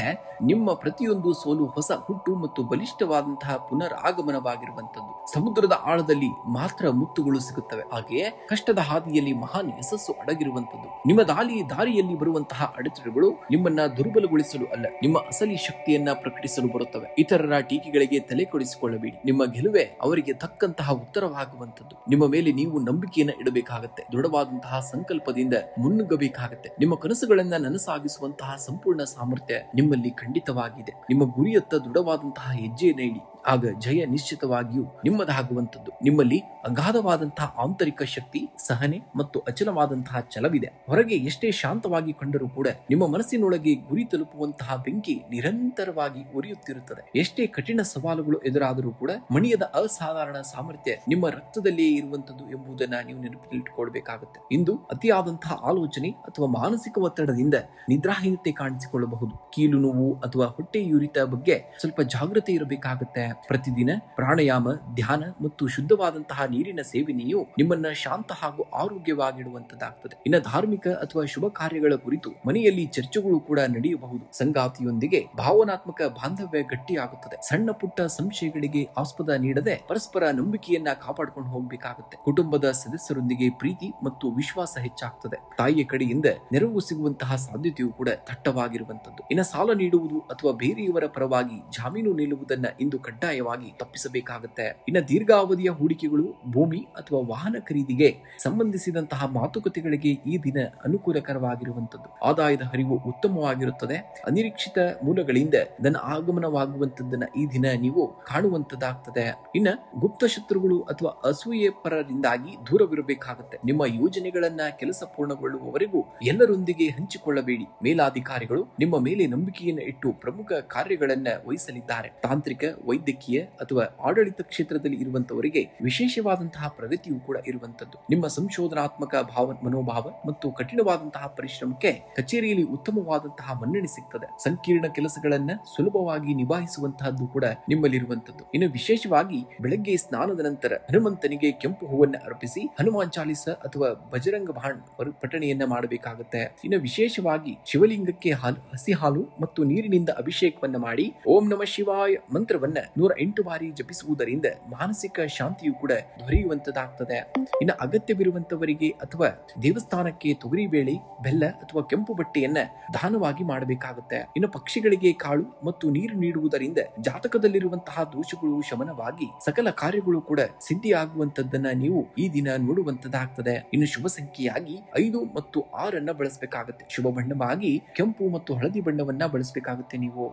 ನಿಮ್ಮ ಪ್ರತಿಯೊಂದು ಸೋಲು ಹೊಸ ಹುಟ್ಟು ಮತ್ತು ಬಲಿಷ್ಠವಾದಂತಹ ಪುನರ್ ಆಗಮನವಾಗಿರುವಂತದ್ದು. ಸಮುದ್ರದ ಆಳದಲ್ಲಿ ಮಾತ್ರ ಮುತ್ತುಗಳು ಸಿಗುತ್ತವೆ. ಹಾಗೆಯೇ ಕಷ್ಟದ ಹಾದಿಯಲ್ಲಿ ಮಹಾನ್ ಯಶಸ್ಸು ಅಡಗಿರುವಂತದ್ದು. ನಿಮ್ಮ ದಾರಿಯಲ್ಲಿ ಬರುವಂತಹ ಅಡೆತಡೆಗಳು ನಿಮ್ಮನ್ನ ದುರ್ಬಲಗೊಳಿಸಲು ಅಲ್ಲ, ನಿಮ್ಮ ಅಸಲಿ ಶಕ್ತಿಯನ್ನ ಪ್ರಕಟಿಸಲು ಬರುತ್ತವೆ. ಇತರರ ಟೀಕೆಗಳಿಗೆ ತಲೆ ಕೊಡಿಸಿಕೊಳ್ಳಬೇಡಿ. ನಿಮ್ಮ ಗೆಲುವೆ ಅವರಿಗೆ ತಕ್ಕಂತಹ ಉತ್ತರವಾಗುವಂತದ್ದು. ನಿಮ್ಮ ಮೇಲೆ ನೀವು ನಂಬಿಕೆಯನ್ನ ಇಡಬೇಕಾಗತ್ತೆ. ದೃಢವಾದಂತಹ ಸಂಕಲ್ಪದಿಂದ ಮುನ್ನುಗ್ಗಬೇಕಾಗುತ್ತೆ. ನಿಮ್ಮ ಕನಸುಗಳನ್ನ ನನಸಾಗಿಸುವಂತಹ ಸಂಪೂರ್ಣ ಸಾಮರ್ಥ್ಯ ನಿಮ್ಮಲ್ಲಿ ಖಂಡಿತವಾಗಿದೆ. ನಿಮ್ಮ ಗುರಿಯತ್ತ ದೃಢವಾದಂತಹ ಹೆಜ್ಜೆಯನ್ನು ಇಡಿ. ಆಗ ಜಯ ನಿಶ್ಚಿತವಾಗಿಯೂ ನಿಮ್ಮದಾಗುವಂತದ್ದು. ನಿಮ್ಮಲ್ಲಿ ಅಗಾಧವಾದಂತಹ ಆಂತರಿಕ ಶಕ್ತಿ, ಸಹನೆ ಮತ್ತು ಅಚಲವಾದಂತಹ ಛಲವಿದೆ. ಹೊರಗೆ ಎಷ್ಟೇ ಶಾಂತವಾಗಿ ಕಂಡರೂ ಕೂಡ ನಿಮ್ಮ ಮನಸ್ಸಿನೊಳಗೆ ಗುರಿ ತಲುಪುವಂತಹ ಬೆಂಕಿ ನಿರಂತರವಾಗಿ ಉರಿಯುತ್ತಿರುತ್ತದೆ. ಎಷ್ಟೇ ಕಠಿಣ ಸವಾಲುಗಳು ಎದುರಾದರೂ ಕೂಡ ಮಣಿಯದ ಅಸಾಧಾರಣ ಸಾಮರ್ಥ್ಯ ನಿಮ್ಮ ರಕ್ತದಲ್ಲಿಯೇ ಇರುವಂತದ್ದು ಎಂಬುದನ್ನ ನೀವು ನೆನಪಿಟ್ಟುಕೊಳ್ಬೇಕಾಗುತ್ತೆ. ಇಂದು ಅತಿಯಾದಂತಹ ಆಲೋಚನೆ ಅಥವಾ ಮಾನಸಿಕ ಒತ್ತಡದಿಂದ ನಿದ್ರಾಹೀನತೆ ಕಾಣಿಸಿಕೊಳ್ಳಬಹುದು. ಕೀಲು ನೋವು ಅಥವಾ ಹೊಟ್ಟೆಯೂರಿತ ಬಗ್ಗೆ ಸ್ವಲ್ಪ ಜಾಗೃತಿ ಇರಬೇಕಾಗುತ್ತೆ. ಪ್ರತಿದಿನ ಪ್ರಾಣಾಯಾಮ, ಧ್ಯಾನ ಮತ್ತು ಶುದ್ಧವಾದಂತಹ ನೀರಿನ ಸೇವನೆಯು ನಿಮ್ಮನ್ನ ಶಾಂತ ಹಾಗೂ ಆರೋಗ್ಯವಾಗಿಡುವಂತದ್ದಾಗ್ತದೆ. ಇನ್ನು ಧಾರ್ಮಿಕ ಅಥವಾ ಶುಭ ಕಾರ್ಯಗಳ ಕುರಿತು ಮನೆಯಲ್ಲಿ ಚರ್ಚೆಗಳು ಕೂಡ ನಡೆಯಬಹುದು. ಸಂಗಾತಿಯೊಂದಿಗೆ ಭಾವನಾತ್ಮಕ ಬಾಂಧವ್ಯ ಗಟ್ಟಿಯಾಗುತ್ತದೆ. ಸಣ್ಣ ಪುಟ್ಟ ಸಂಶಯಗಳಿಗೆ ಆಸ್ಪದ ನೀಡದೆ ಪರಸ್ಪರ ನಂಬಿಕೆಯನ್ನ ಕಾಪಾಡಿಕೊಂಡು ಹೋಗಬೇಕಾಗುತ್ತೆ. ಕುಟುಂಬದ ಸದಸ್ಯರೊಂದಿಗೆ ಪ್ರೀತಿ ಮತ್ತು ವಿಶ್ವಾಸ ಹೆಚ್ಚಾಗ್ತದೆ. ತಾಯಿಯ ಕಡೆಯಿಂದ ನೆರವು ಸಿಗುವಂತಹ ಸಾಧ್ಯತೆಯೂ ಕೂಡ ದಟ್ಟವಾಗಿರುವಂತದ್ದು. ಇನ್ನು ಸಾಲ ನೀಡುವುದು ಅಥವಾ ಬೇರೆಯವರ ಪರವಾಗಿ ಜಾಮೀನು ನಿಲ್ಲುವುದನ್ನ ಇಂದು ಕಡ್ಡಾಯವಾಗಿ ತಪ್ಪಿಸಬೇಕಾಗುತ್ತೆ. ಇನ್ನು ದೀರ್ಘಾವಧಿಯ ಹೂಡಿಕೆಗಳು, ಭೂಮಿ ಅಥವಾ ವಾಹನ ಖರೀದಿಗೆ ಸಂಬಂಧಿಸಿದಂತಹ ಮಾತುಕತೆಗಳಿಗೆ ಈ ದಿನ ಅನುಕೂಲಕರವಾಗಿರುವಂತದ್ದು. ಆದಾಯದ ಹರಿವು ಉತ್ತಮವಾಗಿರುತ್ತದೆ. ಅನಿರೀಕ್ಷಿತ ಮೂಲಗಳಿಂದ ಧನ ಆಗಮನವಾಗುವಂತದ್ದನ್ನ ಈ ದಿನ ನೀವು ಕಾಣುವಂತದ್ದಾಗ್ತದೆ. ಇನ್ನು ಗುಪ್ತ ಶತ್ರುಗಳು ಅಥವಾ ಅಸೂಯೆ ಪರರಿಂದಾಗಿ ದೂರವಿರಬೇಕಾಗುತ್ತೆ. ನಿಮ್ಮ ಯೋಜನೆಗಳನ್ನ ಕೆಲಸ ಪೂರ್ಣಗೊಳ್ಳುವವರೆಗೂ ಎಲ್ಲರೊಂದಿಗೆ ಹಂಚಿಕೊಳ್ಳಬೇಡಿ. ಮೇಲಾಧಿಕಾರಿಗಳು ನಿಮ್ಮ ಮೇಲೆ ನಂಬಿಕೆಯನ್ನು ಇಟ್ಟು ಪ್ರಮುಖ ಕಾರ್ಯಗಳನ್ನ ವಹಿಸಲಿದ್ದಾರೆ. ತಾಂತ್ರಿಕ, ವೈದ್ಯಕೀಯ ಅಥವಾ ಆಡಳಿತ ಕ್ಷೇತ್ರದಲ್ಲಿ ಇರುವಂತವರಿಗೆ ವಿಶೇಷವಾದಂತಹ ಪ್ರಗತಿಯೂ ಕೂಡ ಇರುವಂತದ್ದು. ನಿಮ್ಮ ಸಂಶೋಧನಾತ್ಮಕ ಮನೋಭಾವ ಮತ್ತು ಕಠಿಣವಾದಂತಹ ಪರಿಶ್ರಮಕ್ಕೆ ಕಚೇರಿಯಲ್ಲಿ ಉತ್ತಮವಾದಂತಹ ಮನ್ನಣೆ ಸಿಗ್ತದೆ. ಸಂಕೀರ್ಣ ಕೆಲಸಗಳನ್ನ ಸುಲಭವಾಗಿ ನಿಭಾಯಿಸುವಂತಹದ್ದು ಕೂಡ ನಿಮ್ಮಲ್ಲಿರುವಂತದ್ದು. ಇನ್ನು ವಿಶೇಷವಾಗಿ ಬೆಳಗ್ಗೆ ಸ್ನಾನದ ನಂತರ ಹನುಮಂತನಿಗೆ ಕೆಂಪು ಹೂವನ್ನ ಅರ್ಪಿಸಿ ಹನುಮಾನ್ ಚಾಲಿಸ ಅಥವಾ ಬಜರಂಗ ಬಾಣ್ ಪಠಣೆಯನ್ನ ಮಾಡಬೇಕಾಗುತ್ತೆ. ಇನ್ನು ವಿಶೇಷವಾಗಿ ಶಿವಲಿಂಗಕ್ಕೆ ಹಸಿ ಹಾಲು ಮತ್ತು ನೀರಿನಿಂದ ಅಭಿಷೇಕವನ್ನ ಮಾಡಿ ಓಂ ನಮಃ ಶಿವಾಯ ಮಂತ್ರವನ್ನ 108 ಬಾರಿ ಜಪಿಸುವುದರಿಂದ ಮಾನಸಿಕ ಶಾಂತಿಯು ಕೂಡ ದೊರೆಯುವಂತದ್ದಾಗ್ತದೆ. ಇನ್ನು ಅಗತ್ಯವಿರುವಂತವರಿಗೆ ಅಥವಾ ದೇವಸ್ಥಾನಕ್ಕೆ ತೊಗರಿಬೇಳೆ, ಬೆಲ್ಲ ಅಥವಾ ಕೆಂಪು ಬಟ್ಟೆಯನ್ನ ದಾನವಾಗಿ ಮಾಡಬೇಕಾಗುತ್ತೆ. ಇನ್ನು ಪಕ್ಷಿಗಳಿಗೆ ಕಾಳು ಮತ್ತು ನೀರು ನೀಡುವುದರಿಂದ ಜಾತಕದಲ್ಲಿರುವಂತಹ ದೋಷಗಳು ಶಮನವಾಗಿ ಸಕಲ ಕಾರ್ಯಗಳು ಕೂಡ ಸಿದ್ಧಿಯಾಗುವಂತದ್ದನ್ನ ನೀವು ಈ ದಿನ ನೋಡುವಂತದ್ದಾಗ್ತದೆ. ಇನ್ನು ಶುಭ ಸಂಖ್ಯೆಯಾಗಿ 5 ಮತ್ತು 6 ಬಳಸಬೇಕಾಗುತ್ತೆ. ಶುಭ ಬಣ್ಣವಾಗಿ ಕೆಂಪು ಮತ್ತು ಹಳದಿ ಬಣ್ಣವನ್ನ ಬಳಸಬೇಕಾಗುತ್ತೆ ನೀವು.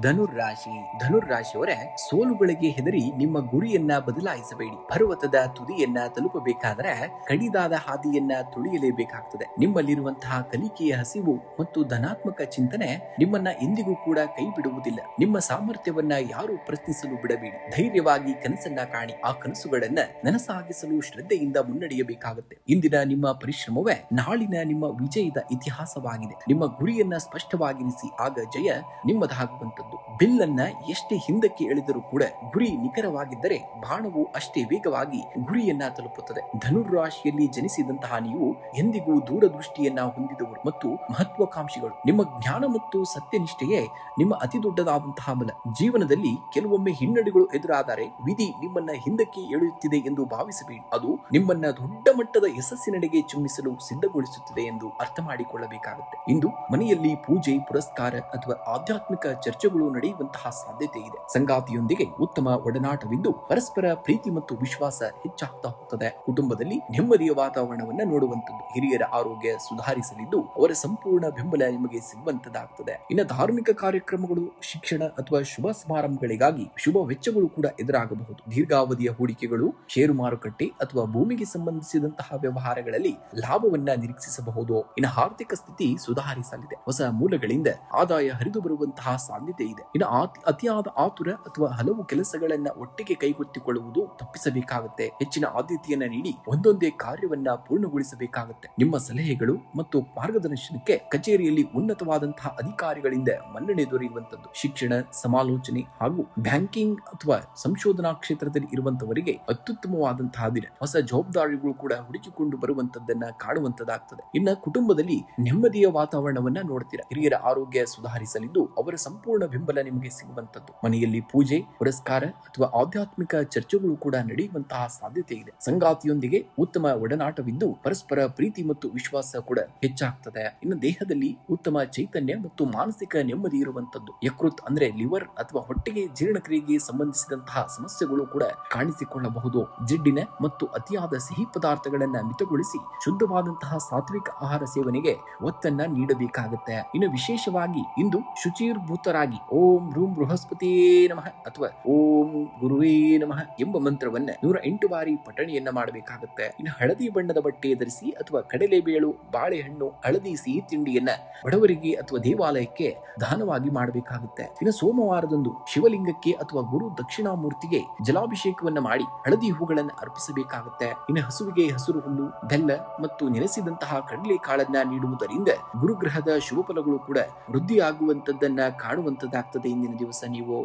ಧನುರ್ರಾಶಿಯವರೇ, ಸೋಲುಗಳಿಗೆ ಹೆದರಿ ನಿಮ್ಮ ಗುರಿಯನ್ನ ಬದಲಾಯಿಸಬೇಡಿ. ಪರ್ವತದ ತುದಿಯನ್ನ ತಲುಪಬೇಕಾದರೆ ಕಡಿದಾದ ಹಾದಿಯನ್ನ ತುಳಿಯಲೇಬೇಕಾಗ್ತದೆ. ನಿಮ್ಮಲ್ಲಿರುವಂತಹ ಕಲಿಕೆಯ ಹಸಿವು ಮತ್ತು ಧನಾತ್ಮಕ ಚಿಂತನೆ ನಿಮ್ಮನ್ನ ಎಂದಿಗೂ ಕೂಡ ಕೈ ಬಿಡುವುದಿಲ್ಲ. ನಿಮ್ಮ ಸಾಮರ್ಥ್ಯವನ್ನ ಯಾರು ಪ್ರಶ್ನಿಸಲು ಬಿಡಬೇಡಿ. ಧೈರ್ಯವಾಗಿ ಕನಸನ್ನ ಕಾಣಿ. ಆ ಕನಸುಗಳನ್ನ ನನಸಾಗಿಸಲು ಶ್ರದ್ಧೆಯಿಂದ ಮುನ್ನಡೆಯಬೇಕಾಗುತ್ತೆ. ಇಂದಿನ ನಿಮ್ಮ ಪರಿಶ್ರಮವೇ ನಾಳಿನ ನಿಮ್ಮ ವಿಜಯದ ಇತಿಹಾಸವಾಗಿದೆ. ನಿಮ್ಮ ಗುರಿಯನ್ನ ಸ್ಪಷ್ಟವಾಗಿರಿಸಿ, ಆಗ ಜಯ ನಿಮ್ಮದಾಗುವಂತದ್ದು. ಬಿಲ್ಲನ್ನ ಎಷ್ಟೇ ಹಿಂದಕ್ಕೆ ಎಳೆದರೂ ಕೂಡ ಗುರಿ ನಿಖರವಾಗಿದ್ದರೆ ಬಾಣವು ಅಷ್ಟೇ ವೇಗವಾಗಿ ಗುರಿಯನ್ನ ತಲುಪುತ್ತದೆ. ಧನುರ್ರಾಶಿಯಲ್ಲಿ ಜನಿಸಿದಂತಹ ನೀವು ಎಂದಿಗೂ ದೂರದೃಷ್ಟಿಯನ್ನ ಹೊಂದಿದವರು ಮತ್ತು ಮಹತ್ವಾಕಾಂಕ್ಷಿಗಳು. ನಿಮ್ಮ ಜ್ಞಾನ ಮತ್ತು ಸತ್ಯನಿಷ್ಠೆಯೇ ನಿಮ್ಮ ಅತಿ ದೊಡ್ಡದಾದಂತಹ ಬಲ. ಜೀವನದಲ್ಲಿ ಕೆಲವೊಮ್ಮೆ ಹಿನ್ನಡೆಗಳು ಎದುರಾದರೆ ವಿಧಿ ನಿಮ್ಮನ್ನ ಹಿಂದಕ್ಕೆ ಎಳೆಯುತ್ತಿದೆ ಎಂದು ಭಾವಿಸಬೇಡಿ. ಅದು ನಿಮ್ಮನ್ನ ದೊಡ್ಡ ಮಟ್ಟದ ಯಶಸ್ಸಿನೆಡೆಗೆ ಚುಮ್ಮಿಸಲು ಸಿದ್ಧಗೊಳಿಸುತ್ತಿದೆ ಎಂದು ಅರ್ಥ ಮಾಡಿಕೊಳ್ಳಬೇಕಾಗುತ್ತೆ. ಇಂದು ಮನೆಯಲ್ಲಿ ಪೂಜೆ, ಪುರಸ್ಕಾರ ಅಥವಾ ಆಧ್ಯಾತ್ಮಿಕ ಚರ್ಚೆಗಳು ನಡೆಯುವಂತಹ ಸಾಧ್ಯತೆ ಇದೆ. ಸಂಗಾತಿಯೊಂದಿಗೆ ಉತ್ತಮ ಒಡನಾಟವಿದ್ದು ಪರಸ್ಪರ ಪ್ರೀತಿ ಮತ್ತು ವಿಶ್ವಾಸ ಹೆಚ್ಚಾಗ್ತಾ ಹೋಗ್ತದೆ. ಕುಟುಂಬದಲ್ಲಿ ನೆಮ್ಮದಿಯ ವಾತಾವರಣವನ್ನ ನೋಡುವಂತದ್ದು. ಹಿರಿಯರ ಆರೋಗ್ಯ ಸುಧಾರಿಸಲಿದ್ದು ಅವರ ಸಂಪೂರ್ಣ ಬೆಂಬಲ ನಿಮಗೆ ಸಿಗುವಂತದ್ದಾಗ್ತದೆ. ಇನ್ನು ಧಾರ್ಮಿಕ ಕಾರ್ಯಕ್ರಮಗಳು, ಶಿಕ್ಷಣ ಅಥವಾ ಶುಭ ಸಮಾರಂಭಗಳಿಗಾಗಿ ಶುಭ ವೆಚ್ಚಗಳು ಕೂಡ ಎದುರಾಗಬಹುದು. ದೀರ್ಘಾವಧಿಯ ಹೂಡಿಕೆಗಳು, ಷೇರು ಮಾರುಕಟ್ಟೆ ಅಥವಾ ಭೂಮಿಗೆ ಸಂಬಂಧಿಸಿದಂತಹ ವ್ಯವಹಾರಗಳಲ್ಲಿ ಲಾಭವನ್ನ ನಿರೀಕ್ಷಿಸಬಹುದು. ಇನ್ನು ಆರ್ಥಿಕ ಸ್ಥಿತಿ ಸುಧಾರಿಸಲಿದೆ. ಹೊಸ ಮೂಲಗಳಿಂದ ಆದಾಯ ಹರಿದು ಬರುವಂತಹ ಸಾಧ್ಯತೆ ಇದೆ. ಇನ್ನು ಅತಿಯಾದ ಆತುರ ಅಥವಾ ಹಲವು ಕೆಲಸಗಳನ್ನ ಒಟ್ಟಿಗೆ ಕೈಗೆತ್ತಿಕೊಳ್ಳುವುದು ತಪ್ಪಿಸಬೇಕಾಗುತ್ತೆ. ಹೆಚ್ಚಿನ ಆದ್ಯತೆಯನ್ನ ನೀಡಿ ಒಂದೊಂದೇ ಕಾರ್ಯವನ್ನ ಪೂರ್ಣಗೊಳಿಸಬೇಕಾಗುತ್ತೆ. ನಿಮ್ಮ ಸಲಹೆಗಳು ಮತ್ತು ಮಾರ್ಗದರ್ಶನಕ್ಕೆ ಕಚೇರಿಯಲ್ಲಿ ಉನ್ನತವಾದಂತಹ ಅಧಿಕಾರಿಗಳಿಂದ ಮನ್ನಣೆ ದೊರೆಯುವಂತದ್ದು. ಶಿಕ್ಷಣ, ಸಮಾಲೋಚನೆ ಹಾಗೂ ಬ್ಯಾಂಕಿಂಗ್ ಅಥವಾ ಸಂಶೋಧನಾ ಕ್ಷೇತ್ರದಲ್ಲಿ ಇರುವಂತವರಿಗೆ ಅತ್ಯುತ್ತಮವಾದಂತಹ ದಿನ. ಹೊಸ ಜವಾಬ್ದಾರಿಗಳು ಕೂಡ ಹುಡುಕಿಕೊಂಡು ಬರುವಂತದ್ದನ್ನ ಕಾಣುವಂತದ್ದಾಗ್ತದೆ. ಇನ್ನ ಕುಟುಂಬದಲ್ಲಿ ನೆಮ್ಮದಿಯ ವಾತಾವರಣವನ್ನ ನೋಡ್ತೀರಾ. ಹಿರಿಯರ ಆರೋಗ್ಯ ಸುಧಾರಿಸಲಿದ್ದು ಅವರ ಸಂಪೂರ್ಣ ಬೆಂಬಲ ನಿಮಗೆ ಸಿಗುವಂತದ್ದು. ಮನೆಯಲ್ಲಿ ಪೂಜೆ, ಪುರಸ್ಕಾರ ಅಥವಾ ಆಧ್ಯಾತ್ಮಿಕ ಚರ್ಚೆಗಳು ಕೂಡ ನಡೆಯುವಂತಹ ಸಾಧ್ಯತೆ ಇದೆ. ಸಂಗಾತಿಯೊಂದಿಗೆ ಉತ್ತಮ ಒಡನಾಟವಿದ್ದು ಪರಸ್ಪರ ಪ್ರೀತಿ ಮತ್ತು ವಿಶ್ವಾಸ ಕೂಡ ಹೆಚ್ಚಾಗ್ತದೆ. ಇನ್ನು ದೇಹದಲ್ಲಿ ಉತ್ತಮ ಚೈತನ್ಯ ಮತ್ತು ಮಾನಸಿಕ ನೆಮ್ಮದಿ ಇರುವಂತದ್ದು. ಯಕೃತ್ ಅಂದ್ರೆ ಲಿವರ್ ಅಥವಾ ಹೊಟ್ಟೆಗೆ ಜೀರ್ಣಕ್ರಿಯೆಗೆ ಸಂಬಂಧಿಸಿದಂತಹ ಸಮಸ್ಯೆಗಳು ಕೂಡ ಕಾಣಿಸಿಕೊಳ್ಳಬಹುದು. ಜಿಡ್ಡಿನ ಮತ್ತು ಅತಿಯಾದ ಸಿಹಿ ಪದಾರ್ಥಗಳನ್ನ ಮಿತಗೊಳಿಸಿ ಶುದ್ಧವಾದಂತಹ ಸಾತ್ವಿಕ ಆಹಾರ ಸೇವನೆಗೆ ಒತ್ತನ್ನ ನೀಡಬೇಕಾಗುತ್ತೆ. ಇನ್ನು ವಿಶೇಷವಾಗಿ ಇಂದು ಶುಚಿರ್ಭೂತರಾಗಿ ಓಂ ರೂಂ ಬೃಹಸ್ಪತಿಯೇ ನಮಃ ಅಥವಾ ಓಂ ಗುರುವೇ ನಮಃ ಎಂಬ ಮಂತ್ರವನ್ನ 108 ಬಾರಿ ಪಠಣೆಯನ್ನ ಮಾಡಬೇಕಾಗುತ್ತೆ. ಇನ್ನು ಹಳದಿ ಬಣ್ಣದ ಬಟ್ಟೆ ಧರಿಸಿ ಅಥವಾ ಕಡಲೆಬೇಳು, ಬಾಳೆಹಣ್ಣು, ಹಳದಿ ಸಿಹಿ ತಿಂಡಿಯನ್ನ ಬಡವರಿಗೆ ಅಥವಾ ದೇವಾಲಯಕ್ಕೆ ದಾನವಾಗಿ ಮಾಡಬೇಕಾಗುತ್ತೆ. ಇನ್ನು ಸೋಮವಾರದಂದು ಶಿವಲಿಂಗಕ್ಕೆ ಅಥವಾ ಗುರು ದಕ್ಷಿಣಾಮೂರ್ತಿಗೆ ಜಲಾಭಿಷೇಕವನ್ನ ಮಾಡಿ ಹಳದಿ ಹೂಗಳನ್ನು ಅರ್ಪಿಸಬೇಕಾಗುತ್ತೆ. ಇನ್ನು ಹಸುವಿಗೆ ಹಸಿರು ಹುಲ್ಲು, ಬೆಲ್ಲ ಮತ್ತು ನೆನೆಸಿದಂತಹ ಕಡಲೆ ಕಾಳನ್ನ ನೀಡುವುದರಿಂದ ಗುರುಗ್ರಹದ ಶುಭ ಫಲಗಳು ಕೂಡ ವೃದ್ಧಿಯಾಗುವಂತದ್ದನ್ನ ಕಾಣುವಂತದ್ದಾಗ್ತದೆ. ಇಂದಿನ ದಿವಸ ನೀವು